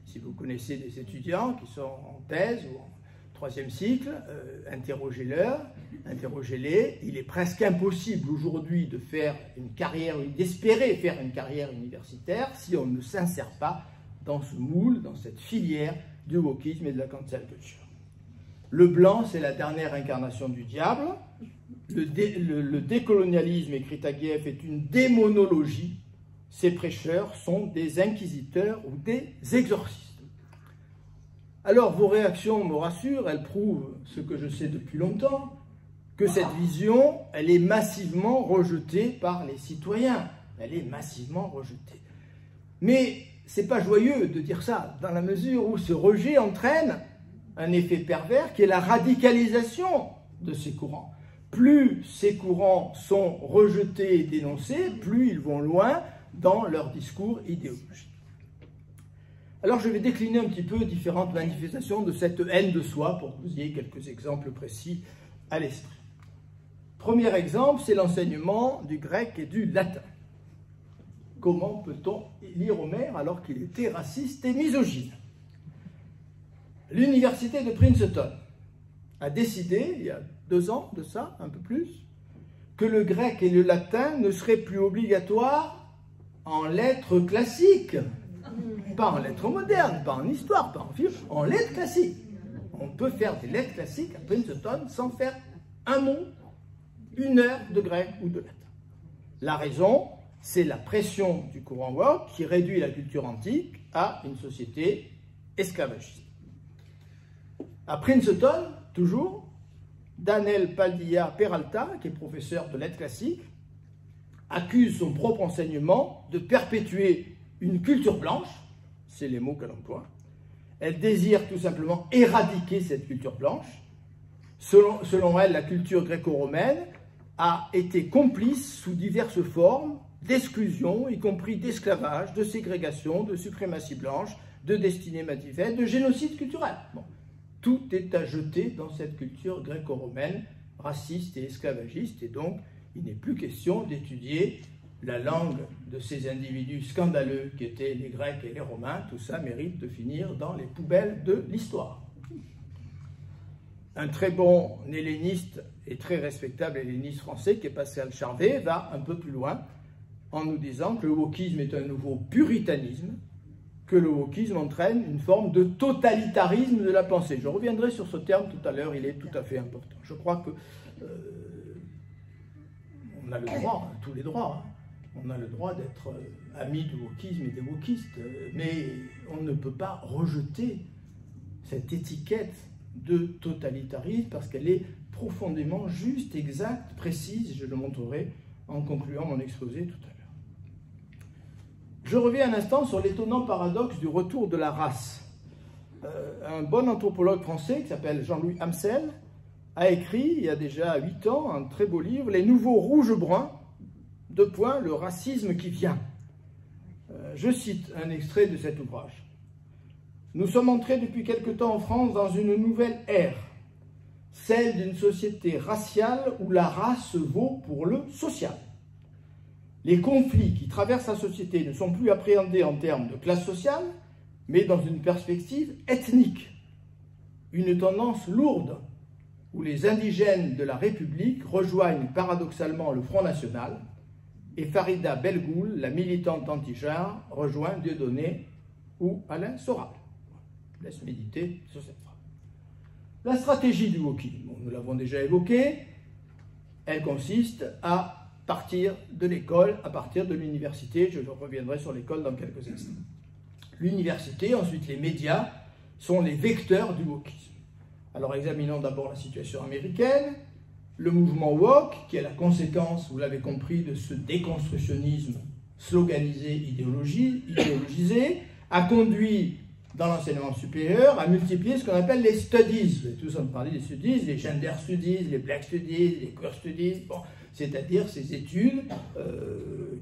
Si vous connaissez des étudiants qui sont en thèse ou en troisième cycle, interrogez-les. Il est presque impossible aujourd'hui de faire une carrière, d'espérer faire une carrière universitaire si on ne s'insère pas dans ce moule, dans cette filière du wokisme et de la cancel culture. Le blanc, c'est la dernière incarnation du diable. Le décolonialisme, écrit Taguieff, est une démonologie. Ces prêcheurs sont des inquisiteurs ou des exorcistes. Alors, vos réactions me rassurent, elles prouvent ce que je sais depuis longtemps, que cette vision, elle est massivement rejetée par les citoyens. Elle est massivement rejetée. Mais ce n'est pas joyeux de dire ça, dans la mesure où ce rejet entraîne un effet pervers qui est la radicalisation de ces courants. Plus ces courants sont rejetés et dénoncés, plus ils vont loin dans leur discours idéologique. Alors je vais décliner un petit peu différentes manifestations de cette haine de soi pour que vous ayez quelques exemples précis à l'esprit. Premier exemple, c'est l'enseignement du grec et du latin. Comment peut-on lire Homère alors qu'il était raciste et misogyne? L'université de Princeton a décidé, il y a 2 ans de ça, un peu plus, que le grec et le latin ne seraient plus obligatoires en lettres classiques. Pas en lettres modernes, pas en histoire, pas en philo, en lettres classiques. On peut faire des lettres classiques à Princeton sans faire un mot, 1 heure de grec ou de latin. La raison, c'est la pression du courant woke qui réduit la culture antique à une société esclavagiste. À Princeton, toujours, Daniel Padilla Peralta, qui est professeur de lettres classiques, accuse son propre enseignement de perpétuer une culture blanche, c'est les mots qu'elle emploie. Elle désire tout simplement éradiquer cette culture blanche. Selon elle, la culture gréco-romaine a été complice sous diverses formes d'exclusion, y compris d'esclavage, de ségrégation, de suprématie blanche, de destinée manifeste, de génocide culturel. Bon. Tout est à jeter dans cette culture gréco-romaine, raciste et esclavagiste, et donc il n'est plus question d'étudier la langue de ces individus scandaleux qui étaient les Grecs et les Romains. Tout ça mérite de finir dans les poubelles de l'histoire. Un très bon helléniste et très respectable helléniste français, qui est Pascal Charvet, va un peu plus loin en nous disant que le wokisme est un nouveau puritanisme, que le wokisme entraîne une forme de totalitarisme de la pensée. Je reviendrai sur ce terme tout à l'heure, il est tout à fait important. Je crois que on a le droit, tous les droits, hein. On a le droit d'être amis du wokisme et des wokistes, mais on ne peut pas rejeter cette étiquette de totalitarisme parce qu'elle est profondément juste, exacte, précise. Je le montrerai en concluant mon exposé tout à l'heure. Je reviens un instant sur l'étonnant paradoxe du retour de la race. Un bon anthropologue français qui s'appelle Jean-Louis Amsel a écrit, il y a déjà 8 ans, un très beau livre, « Les nouveaux rouges-bruns », le racisme qui vient. Je cite un extrait de cet ouvrage. « Nous sommes entrés depuis quelque temps en France dans une nouvelle ère, celle d'une société raciale où la race vaut pour le social. Les conflits qui traversent la société ne sont plus appréhendés en termes de classe sociale, mais dans une perspective ethnique. Une tendance lourde où les indigènes de la République rejoignent paradoxalement le Front National et Farida Belgoul, la militante anti-genre, rejoint Dieudonné ou Alain Soral. Je laisse méditer sur cette phrase. La stratégie du wokisme, nous l'avons déjà évoqué, elle consiste à partir de l'école, à partir de l'université. Je reviendrai sur l'école dans quelques instants. L'université, ensuite les médias, sont les vecteurs du wokisme. Alors examinons d'abord la situation américaine. Le mouvement woke, qui est la conséquence, vous l'avez compris, de ce déconstructionnisme sloganisé, idéologisé, a conduit dans l'enseignement supérieur à multiplier ce qu'on appelle les studies. Vous avez tous entendu parler des studies, les gender studies, les black studies, les queer studies, bon, c'est-à-dire ces études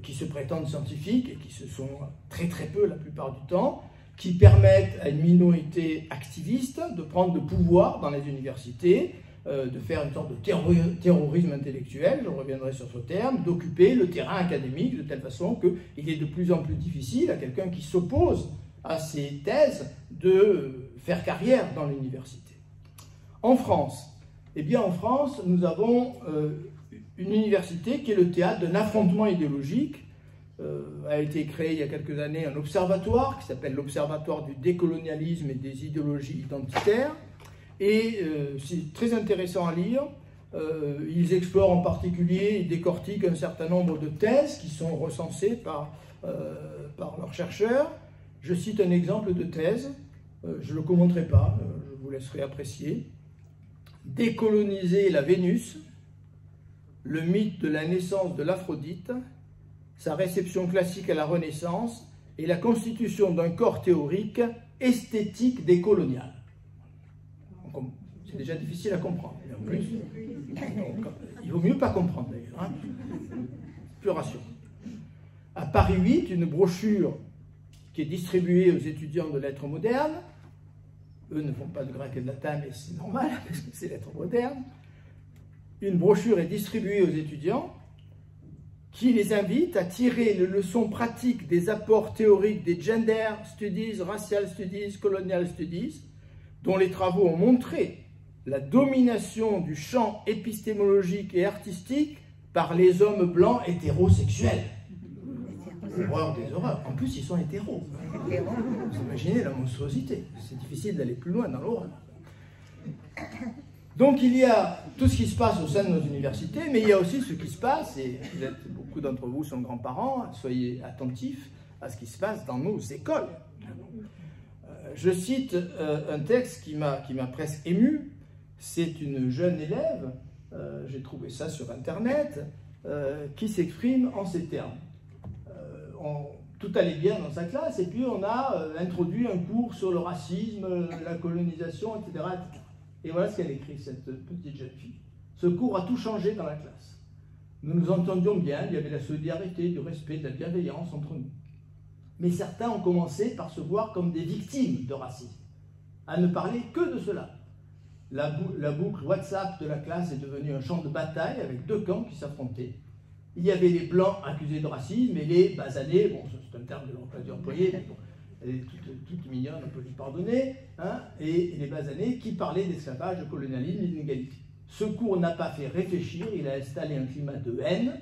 qui se prétendent scientifiques et qui se sont très très peu la plupart du temps, qui permettent à une minorité activiste de prendre le pouvoir dans les universités, de faire une sorte de terrorisme intellectuel, je reviendrai sur ce terme, d'occuper le terrain académique de telle façon qu'il est de plus en plus difficile à quelqu'un qui s'oppose à ces thèses de faire carrière dans l'université. En France, eh bien en France, nous avons une université qui est le théâtre d'un affrontement idéologique. A été créé il y a quelques années un observatoire qui s'appelle l'Observatoire du décolonialisme et des idéologies identitaires. et c'est très intéressant à lire. Ils explorent en particulier, ils décortiquent un certain nombre de thèses qui sont recensées par leurs chercheurs. Je cite un exemple de thèse, je ne le commenterai pas, je vous laisserai apprécier. Décoloniser la Vénus, le mythe de la naissance de l'Aphrodite, sa réception classique à la Renaissance et la constitution d'un corps théorique esthétique décolonial. C'est déjà difficile à comprendre. Et en plus, il vaut mieux pas comprendre d'ailleurs. Hein. Plus rassurant. À Paris 8, une brochure qui est distribuée aux étudiants de lettres modernes. Eux ne font pas de grec et de latin, mais c'est normal, parce que c'est lettres modernes. Une brochure est distribuée aux étudiants qui les invite à tirer les leçons pratiques des apports théoriques des gender studies, racial studies, colonial studies, dont les travaux ont montré la domination du champ épistémologique et artistique par les hommes blancs hétérosexuels. Horreur des horreurs. En plus, ils sont hétéros. Vous imaginez la monstruosité. C'est difficile d'aller plus loin dans l'horreur. Donc il y a tout ce qui se passe au sein de nos universités, mais il y a aussi ce qui se passe, et beaucoup d'entre vous sont grands-parents, soyez attentifs à ce qui se passe dans nos écoles. Je cite un texte qui m'a presque ému. C'est une jeune élève, j'ai trouvé ça sur Internet, qui s'exprime en ces termes. Tout allait bien dans sa classe, et puis on a introduit un cours sur le racisme, la colonisation, etc. Et voilà ce qu'elle écrit, cette petite jeune fille. Ce cours a tout changé dans la classe. Nous nous entendions bien, il y avait la solidarité, du respect, de la bienveillance entre nous. Mais certains ont commencé par se voir comme des victimes de racisme, à ne parler que de cela. La boucle WhatsApp de la classe est devenue un champ de bataille avec deux camps qui s'affrontaient. Il y avait les blancs accusés de racisme et les basanés, bon, c'est un terme que l'on peut employer, mais bon, elle est toute mignonne, on peut lui pardonner, hein, et les basanés qui parlaient d'esclavage, de colonialisme et d'inégalité. Ce cours n'a pas fait réfléchir, il a installé un climat de haine,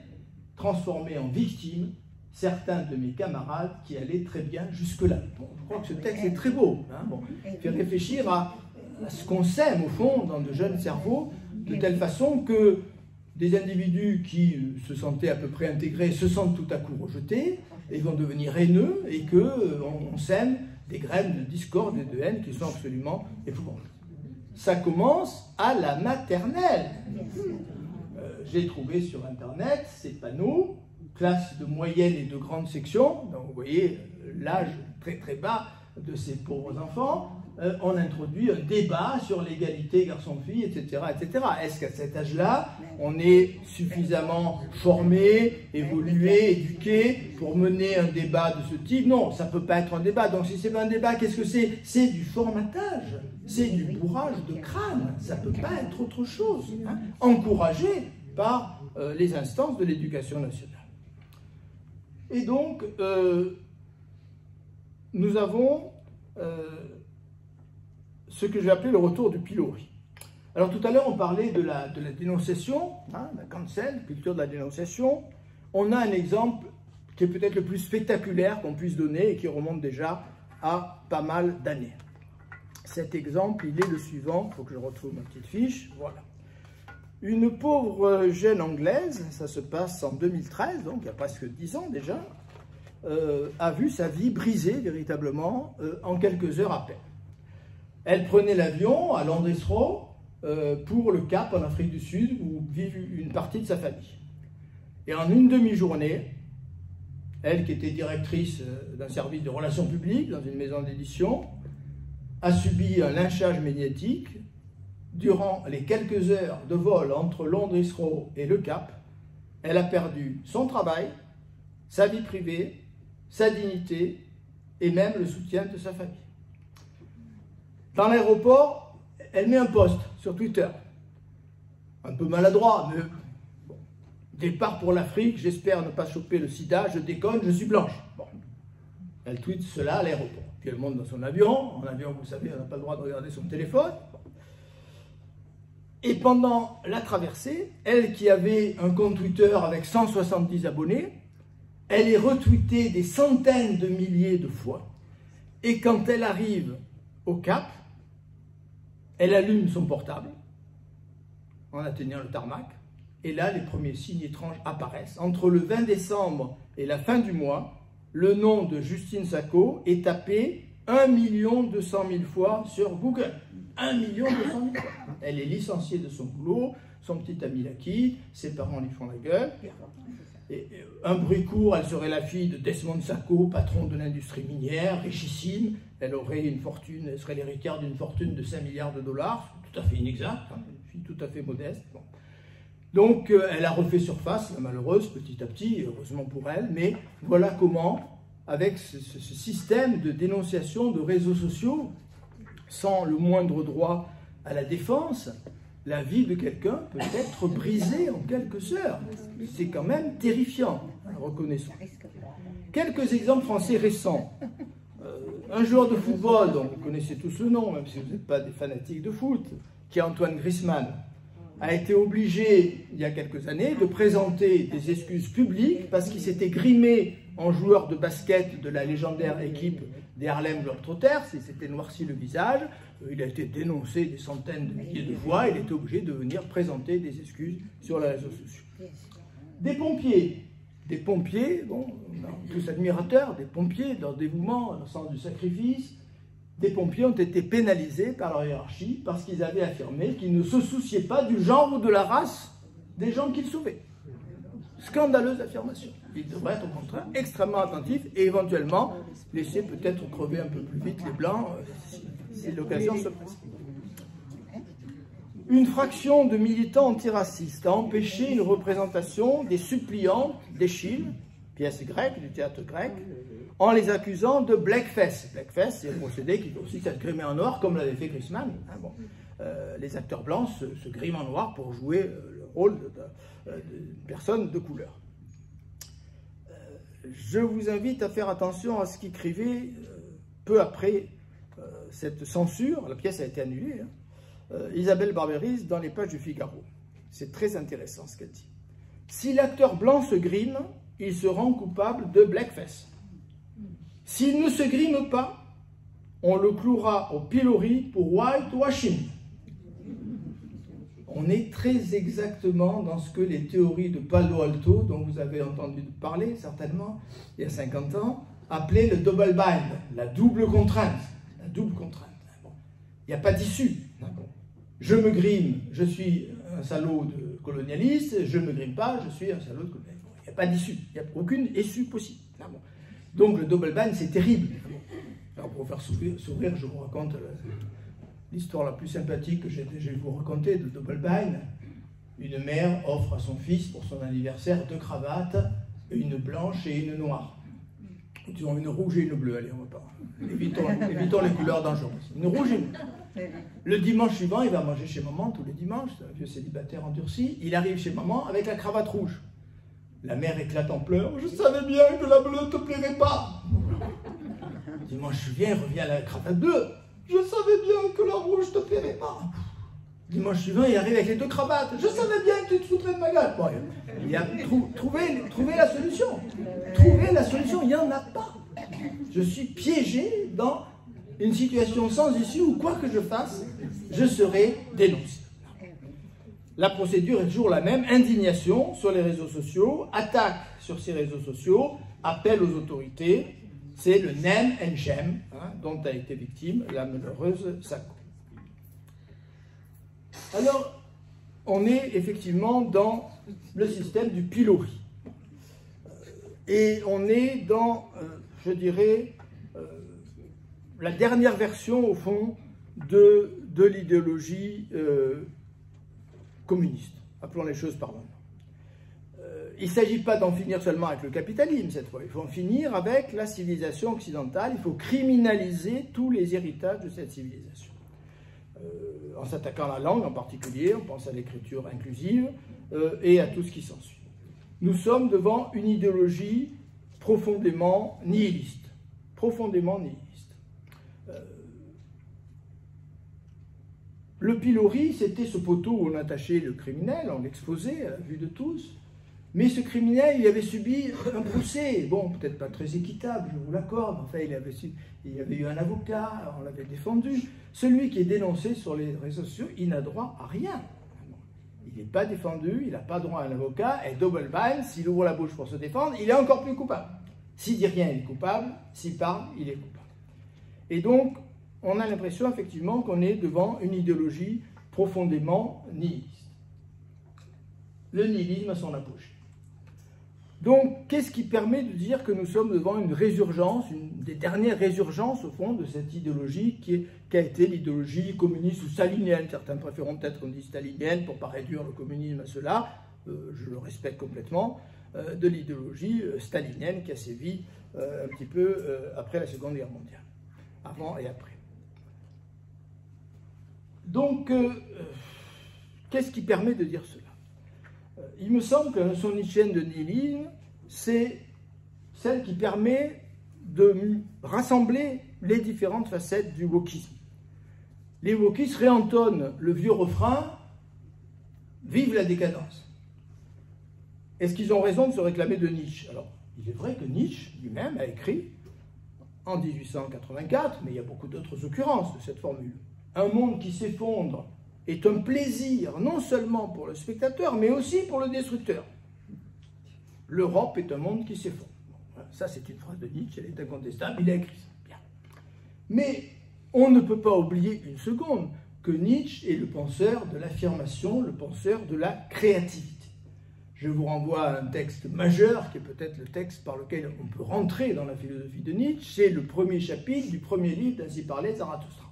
transformé en victime certains de mes camarades qui allaient très bien jusque-là. Bon, je crois que ce texte est très beau, hein, bon, il fait réfléchir à ce qu'on sème au fond dans de jeunes cerveaux, de telle façon que des individus qui se sentaient à peu près intégrés se sentent tout à coup rejetés et vont devenir haineux et qu'on sème des graines de discorde et de haine qui sont absolument épouvantables. Ça commence à la maternelle. J'ai trouvé sur Internet ces panneaux, classe de moyenne et de grande section, donc vous voyez l'âge très très bas de ces pauvres enfants. On introduit un débat sur l'égalité garçon-fille, etc., etc. Est-ce qu'à cet âge-là, on est suffisamment formé, évolué, éduqué pour mener un débat de ce type? Non, ça ne peut pas être un débat. Donc si ce n'est pas un débat, qu'est-ce que c'est? C'est du formatage, c'est du bourrage de crâne. Ça ne peut pas être autre chose, hein, encouragé par les instances de l'éducation nationale. Et donc, nous avons ce que j'ai appelé le retour du pilori. Alors tout à l'heure, on parlait de la dénonciation, hein, la cancel, culture de la dénonciation. On a un exemple qui est peut-être le plus spectaculaire qu'on puisse donner et qui remonte déjà à pas mal d'années. Cet exemple, il est le suivant. Il faut que je retrouve ma petite fiche. Voilà. Une pauvre jeune anglaise, ça se passe en 2013, donc il y a presque 10 ans déjà, a vu sa vie brisée véritablement en quelques heures à peine. Elle prenait l'avion à Londres pour le Cap en Afrique du Sud où vit une partie de sa famille. Et en une demi-journée, elle qui était directrice d'un service de relations publiques dans une maison d'édition, a subi un lynchage médiatique. Durant les quelques heures de vol entre Londres et le Cap, elle a perdu son travail, sa vie privée, sa dignité et même le soutien de sa famille. Dans l'aéroport, elle met un post sur Twitter, un peu maladroit, mais bon. Départ pour l'Afrique, j'espère ne pas choper le sida, je déconne, je suis blanche. Bon. Elle tweet cela à l'aéroport. Puis elle monte dans son avion. En avion, vous savez, on n'a pas le droit de regarder son téléphone. Bon. Et pendant la traversée, elle qui avait un compte Twitter avec 170 abonnés, elle est retweetée des centaines de milliers de fois. Et quand elle arrive au Cap, Elle allume son portable en atteignant le tarmac. Et là, les premiers signes étranges apparaissent. Entre le 20 décembre et la fin du mois, le nom de Justine Sacco est tapé 1 200 000 fois sur Google. 1 200 000 fois. Elle est licenciée de son boulot, son petit ami l'a quitte, ses parents lui font la gueule. Et un bruit court, elle serait la fille de Desmond Sacco, patron de l'industrie minière, richissime. Elle aurait une fortune, elle serait l'héritière d'une fortune de 5 milliards de dollars, tout à fait inexact, hein, une fille tout à fait modeste. Bon. Donc elle a refait surface, la malheureuse, petit à petit, heureusement pour elle, mais voilà comment, avec ce système de dénonciation de réseaux sociaux, sans le moindre droit à la défense, la vie de quelqu'un peut être brisée en quelques heures. C'est quand même terrifiant, reconnaissons. Quelques exemples français récents. Un joueur de football, dont vous connaissez tous le nom, même si vous n'êtes pas des fanatiques de foot, qui est Antoine Griezmann, a été obligé, il y a quelques années, de présenter des excuses publiques parce qu'il s'était grimé en joueur de basket de la légendaire équipe des Harlem Globetrotters, il s'était noirci le visage, il a été dénoncé des centaines de milliers de fois, il était obligé de venir présenter des excuses sur les réseaux sociaux. Des pompiers, bon, on est tous admirateurs des pompiers, de leur dévouement, dans le sens du sacrifice. Des pompiers ont été pénalisés par leur hiérarchie parce qu'ils avaient affirmé qu'ils ne se souciaient pas du genre ou de la race des gens qu'ils sauvaient. Scandaleuse affirmation. Ils devraient être au contraire extrêmement attentifs et éventuellement laisser peut-être crever un peu plus vite les blancs si l'occasion se présente. Une fraction de militants antiracistes a empêché une représentation des suppliantes d'Échille, pièce grecque, du théâtre grec, en les accusant de blackface. Blackface, c'est un procédé qui consiste à se grimer en noir, comme l'avait fait Griezmann. Hein, bon. Les acteurs blancs se griment en noir pour jouer le rôle de personnes de couleur. Je vous invite à faire attention à ce qu'écrivait peu après cette censure. La pièce a été annulée. Hein, Isabelle Barberis dans les pages du Figaro. C'est très intéressant ce qu'elle dit. Si l'acteur blanc se grime, il se rend coupable de blackface. S'il ne se grime pas, on le clouera au pilori pour whitewashing. On est très exactement dans ce que les théories de Palo Alto, dont vous avez entendu parler certainement il y a 50 ans, appelaient le double bind, la double contrainte. La double contrainte. Bon. Il n'y a pas d'issue. Je me grime, je suis un salaud de colonialiste, je ne me grime pas, je suis un salaud de colonialiste. Bon, il n'y a pas d'issue, il n'y a aucune issue possible. Bon. Donc le double bind, c'est terrible. Alors pour vous faire sourire, je vous raconte l'histoire la plus sympathique que je vais vous raconter de double bind. Une mère offre à son fils pour son anniversaire 2 cravates, une blanche et une noire. Disons une rouge et une bleue, allez, on va pas. Évitons les couleurs dangereuses. Une rouge et une bleue. Le dimanche suivant, il va manger chez maman tous les dimanches, c'est un vieux célibataire endurci. Il arrive chez maman avec la cravate rouge. La mère éclate en pleurs. Je savais bien que la bleue ne te plairait pas. Dimanche vient, revient à la cravate bleue. Je savais bien que la rouge ne te plairait pas. Dimanche suivant, il arrive avec les 2 cravates. Je savais bien que tu te foutrais de ma gueule. Bon, il a trouvé la solution. Trouver la solution, il n'y en a pas. Je suis piégé dans une situation sans issue où quoi que je fasse, je serai dénoncé. La procédure est toujours la même, indignation sur les réseaux sociaux, attaque sur ces réseaux sociaux, appel aux autorités, c'est le name and shame dont a été victime la malheureuse Sacco. Alors, on est effectivement dans le système du pilori. Et on est dans, je dirais, la dernière version, au fond, de l'idéologie communiste. Appelons les choses par leur nom. Il ne s'agit pas d'en finir seulement avec le capitalisme, cette fois. Il faut en finir avec la civilisation occidentale. Il faut criminaliser tous les héritages de cette civilisation. En s'attaquant à la langue en particulier, on pense à l'écriture inclusive et à tout ce qui s'ensuit. Nous sommes devant une idéologie profondément nihiliste. Profondément nihiliste. Le pilori, c'était ce poteau où on attachait le criminel, on l'exposait à la vue de tous. Mais ce criminel, il avait subi un procès, bon, peut-être pas très équitable, je vous l'accorde, enfin, il avait eu un avocat, on l'avait défendu. Celui qui est dénoncé sur les réseaux sociaux, il n'a droit à rien. Il n'est pas défendu, il n'a pas droit à un avocat, et double bind, s'il ouvre la bouche pour se défendre, il est encore plus coupable. S'il dit rien, il est coupable, s'il parle, il est coupable. Et donc, on a l'impression effectivement qu'on est devant une idéologie profondément nihiliste. Le nihilisme à son apogée. Donc, qu'est-ce qui permet de dire que nous sommes devant une résurgence, une des dernières résurgences, au fond, de cette idéologie qui a été l'idéologie communiste ou stalinienne. Certains préféreront peut-être qu'on dise stalinienne pour ne pas réduire le communisme à cela, je le respecte complètement, de l'idéologie stalinienne qui a sévi un petit peu après la Seconde Guerre mondiale, avant et après. Donc, qu'est-ce qui permet de dire cela? Il me semble que la notion nietzschéenne de nihilisme, c'est celle qui permet de rassembler les différentes facettes du wokisme. Les wokistes réentonnent le vieux refrain « Vive la décadence ». Est-ce qu'ils ont raison de se réclamer de Nietzsche? Alors, il est vrai que Nietzsche lui-même a écrit en 1884, mais il y a beaucoup d'autres occurrences de cette formule. Un monde qui s'effondre est un plaisir non seulement pour le spectateur, mais aussi pour le destructeur. L'Europe est un monde qui s'effondre. Bon, voilà, ça, c'est une phrase de Nietzsche, elle est incontestable, il a écrit ça. Bien. Mais on ne peut pas oublier une seconde que Nietzsche est le penseur de l'affirmation, le penseur de la créativité. Je vous renvoie à un texte majeur, qui est peut-être le texte par lequel on peut rentrer dans la philosophie de Nietzsche, c'est le premier chapitre du premier livre d'Ainsi parlait Zarathustra,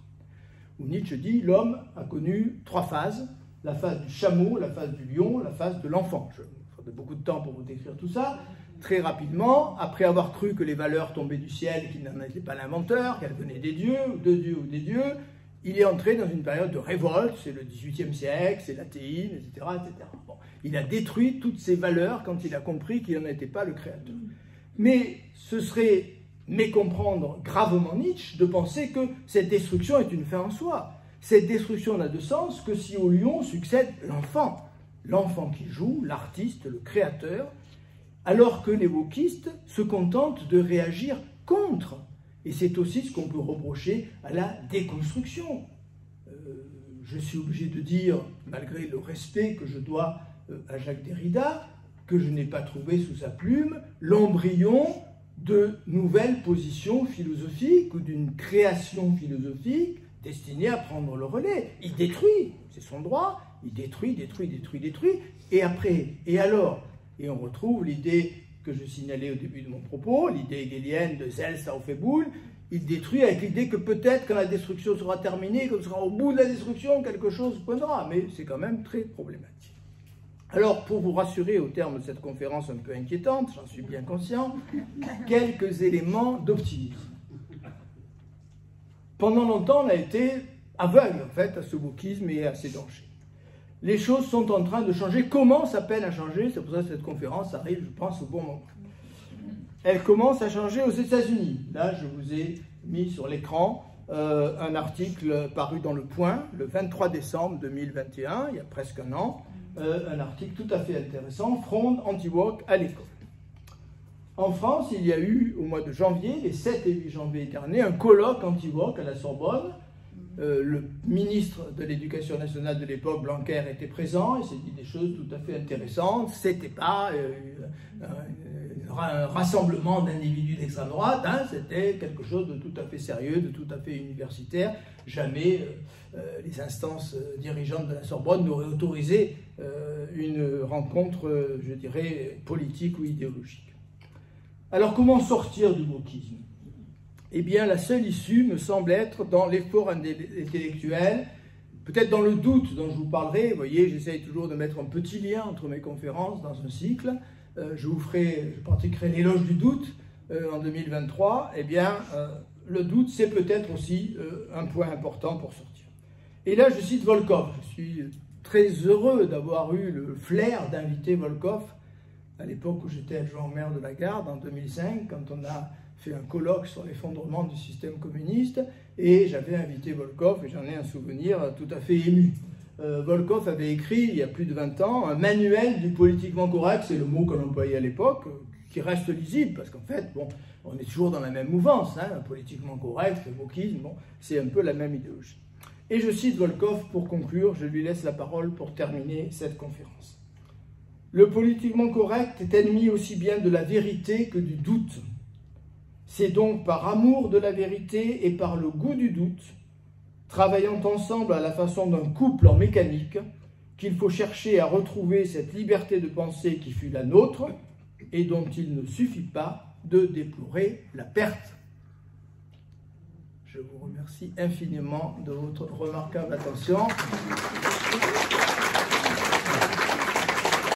où Nietzsche dit « L'homme a connu 3 phases, la phase du chameau, la phase du lion, la phase de l'enfant. » Je faudrait beaucoup de temps pour vous décrire tout ça. Très rapidement, après avoir cru que les valeurs tombaient du ciel, qu'il n'en était pas l'inventeur, qu'elles venaient des dieux, ou de Dieu ou des dieux, il est entré dans une période de révolte, c'est le XVIIIe siècle, c'est l'athéisme, etc. etc. Bon, il a détruit toutes ces valeurs quand il a compris qu'il n'en était pas le créateur. Mais ce serait mécomprendre gravement Nietzsche de penser que cette destruction est une fin en soi. Cette destruction n'a de sens que si au lion succède l'enfant. L'enfant qui joue, l'artiste, le créateur, alors que les wokistes se contentent de réagir contre. Et c'est aussi ce qu'on peut reprocher à la déconstruction. Je suis obligé de dire, malgré le respect que je dois à Jacques Derrida, que je n'ai pas trouvé sous sa plume l'embryon de nouvelles positions philosophiques ou d'une création philosophique destinée à prendre le relais. Il détruit, c'est son droit, il détruit, et après, et alors? Et on retrouve l'idée que je signalais au début de mon propos, l'idée hegélienne de Selbst auf Eboul. Il détruit avec l'idée que peut-être quand la destruction sera terminée, quand on sera au bout de la destruction, quelque chose poindra, mais c'est quand même très problématique. Alors, pour vous rassurer au terme de cette conférence un peu inquiétante, j'en suis bien conscient, quelques éléments d'optimisme. Pendant longtemps, on a été aveugle, en fait, à ce wokisme et à ses dangers. Les choses sont en train de changer, commencent à peine à changer, c'est pour ça que cette conférence arrive, je pense, au bon moment. Elle commence à changer aux États-Unis. Là, je vous ai mis sur l'écran un article paru dans Le Point, le 23 décembre 2021, il y a presque un an, un article tout à fait intéressant, Fronde anti-woke à l'école. En France, il y a eu, au mois de janvier, les 7 et 8 janvier dernier, un colloque anti-woke à la Sorbonne. Le ministre de l'Éducation nationale de l'époque, Blanquer, était présent, il s'est dit des choses tout à fait intéressantes. C'était pas un rassemblement d'individus d'extrême droite, hein, c'était quelque chose de tout à fait sérieux, de tout à fait universitaire. Jamais les instances dirigeantes de la Sorbonne n'auraient autorisé une rencontre, je dirais, politique ou idéologique. Alors comment sortir du wokisme? Eh bien, la seule issue me semble être dans l'effort intellectuel, peut-être dans le doute dont je vous parlerai. Vous voyez, j'essaye toujours de mettre un petit lien entre mes conférences dans un cycle. Je pratiquerai l'éloge du doute en 2023. Eh bien, le doute, c'est peut-être aussi un point important pour sortir. Et là, je cite Volkov. Je suis très heureux d'avoir eu le flair d'inviter Volkov à l'époque où j'étais adjoint au maire de la Garde, en 2005, quand on a fait un colloque sur l'effondrement du système communiste, et j'avais invité Volkov, et j'en ai un souvenir tout à fait ému. Volkov avait écrit, il y a plus de 20 ans, un manuel du politiquement correct, c'est le mot qu'on employait à l'époque, qui reste lisible, parce qu'en fait, bon, on est toujours dans la même mouvance, hein, politiquement correct, le wokisme, bon, c'est un peu la même idéologie. Et je cite Volkov pour conclure, je lui laisse la parole pour terminer cette conférence. Le politiquement correct est ennemi aussi bien de la vérité que du doute. C'est donc par amour de la vérité et par le goût du doute, travaillant ensemble à la façon d'un couple en mécanique, qu'il faut chercher à retrouver cette liberté de pensée qui fut la nôtre et dont il ne suffit pas de déplorer la perte. Je vous remercie infiniment de votre remarquable attention.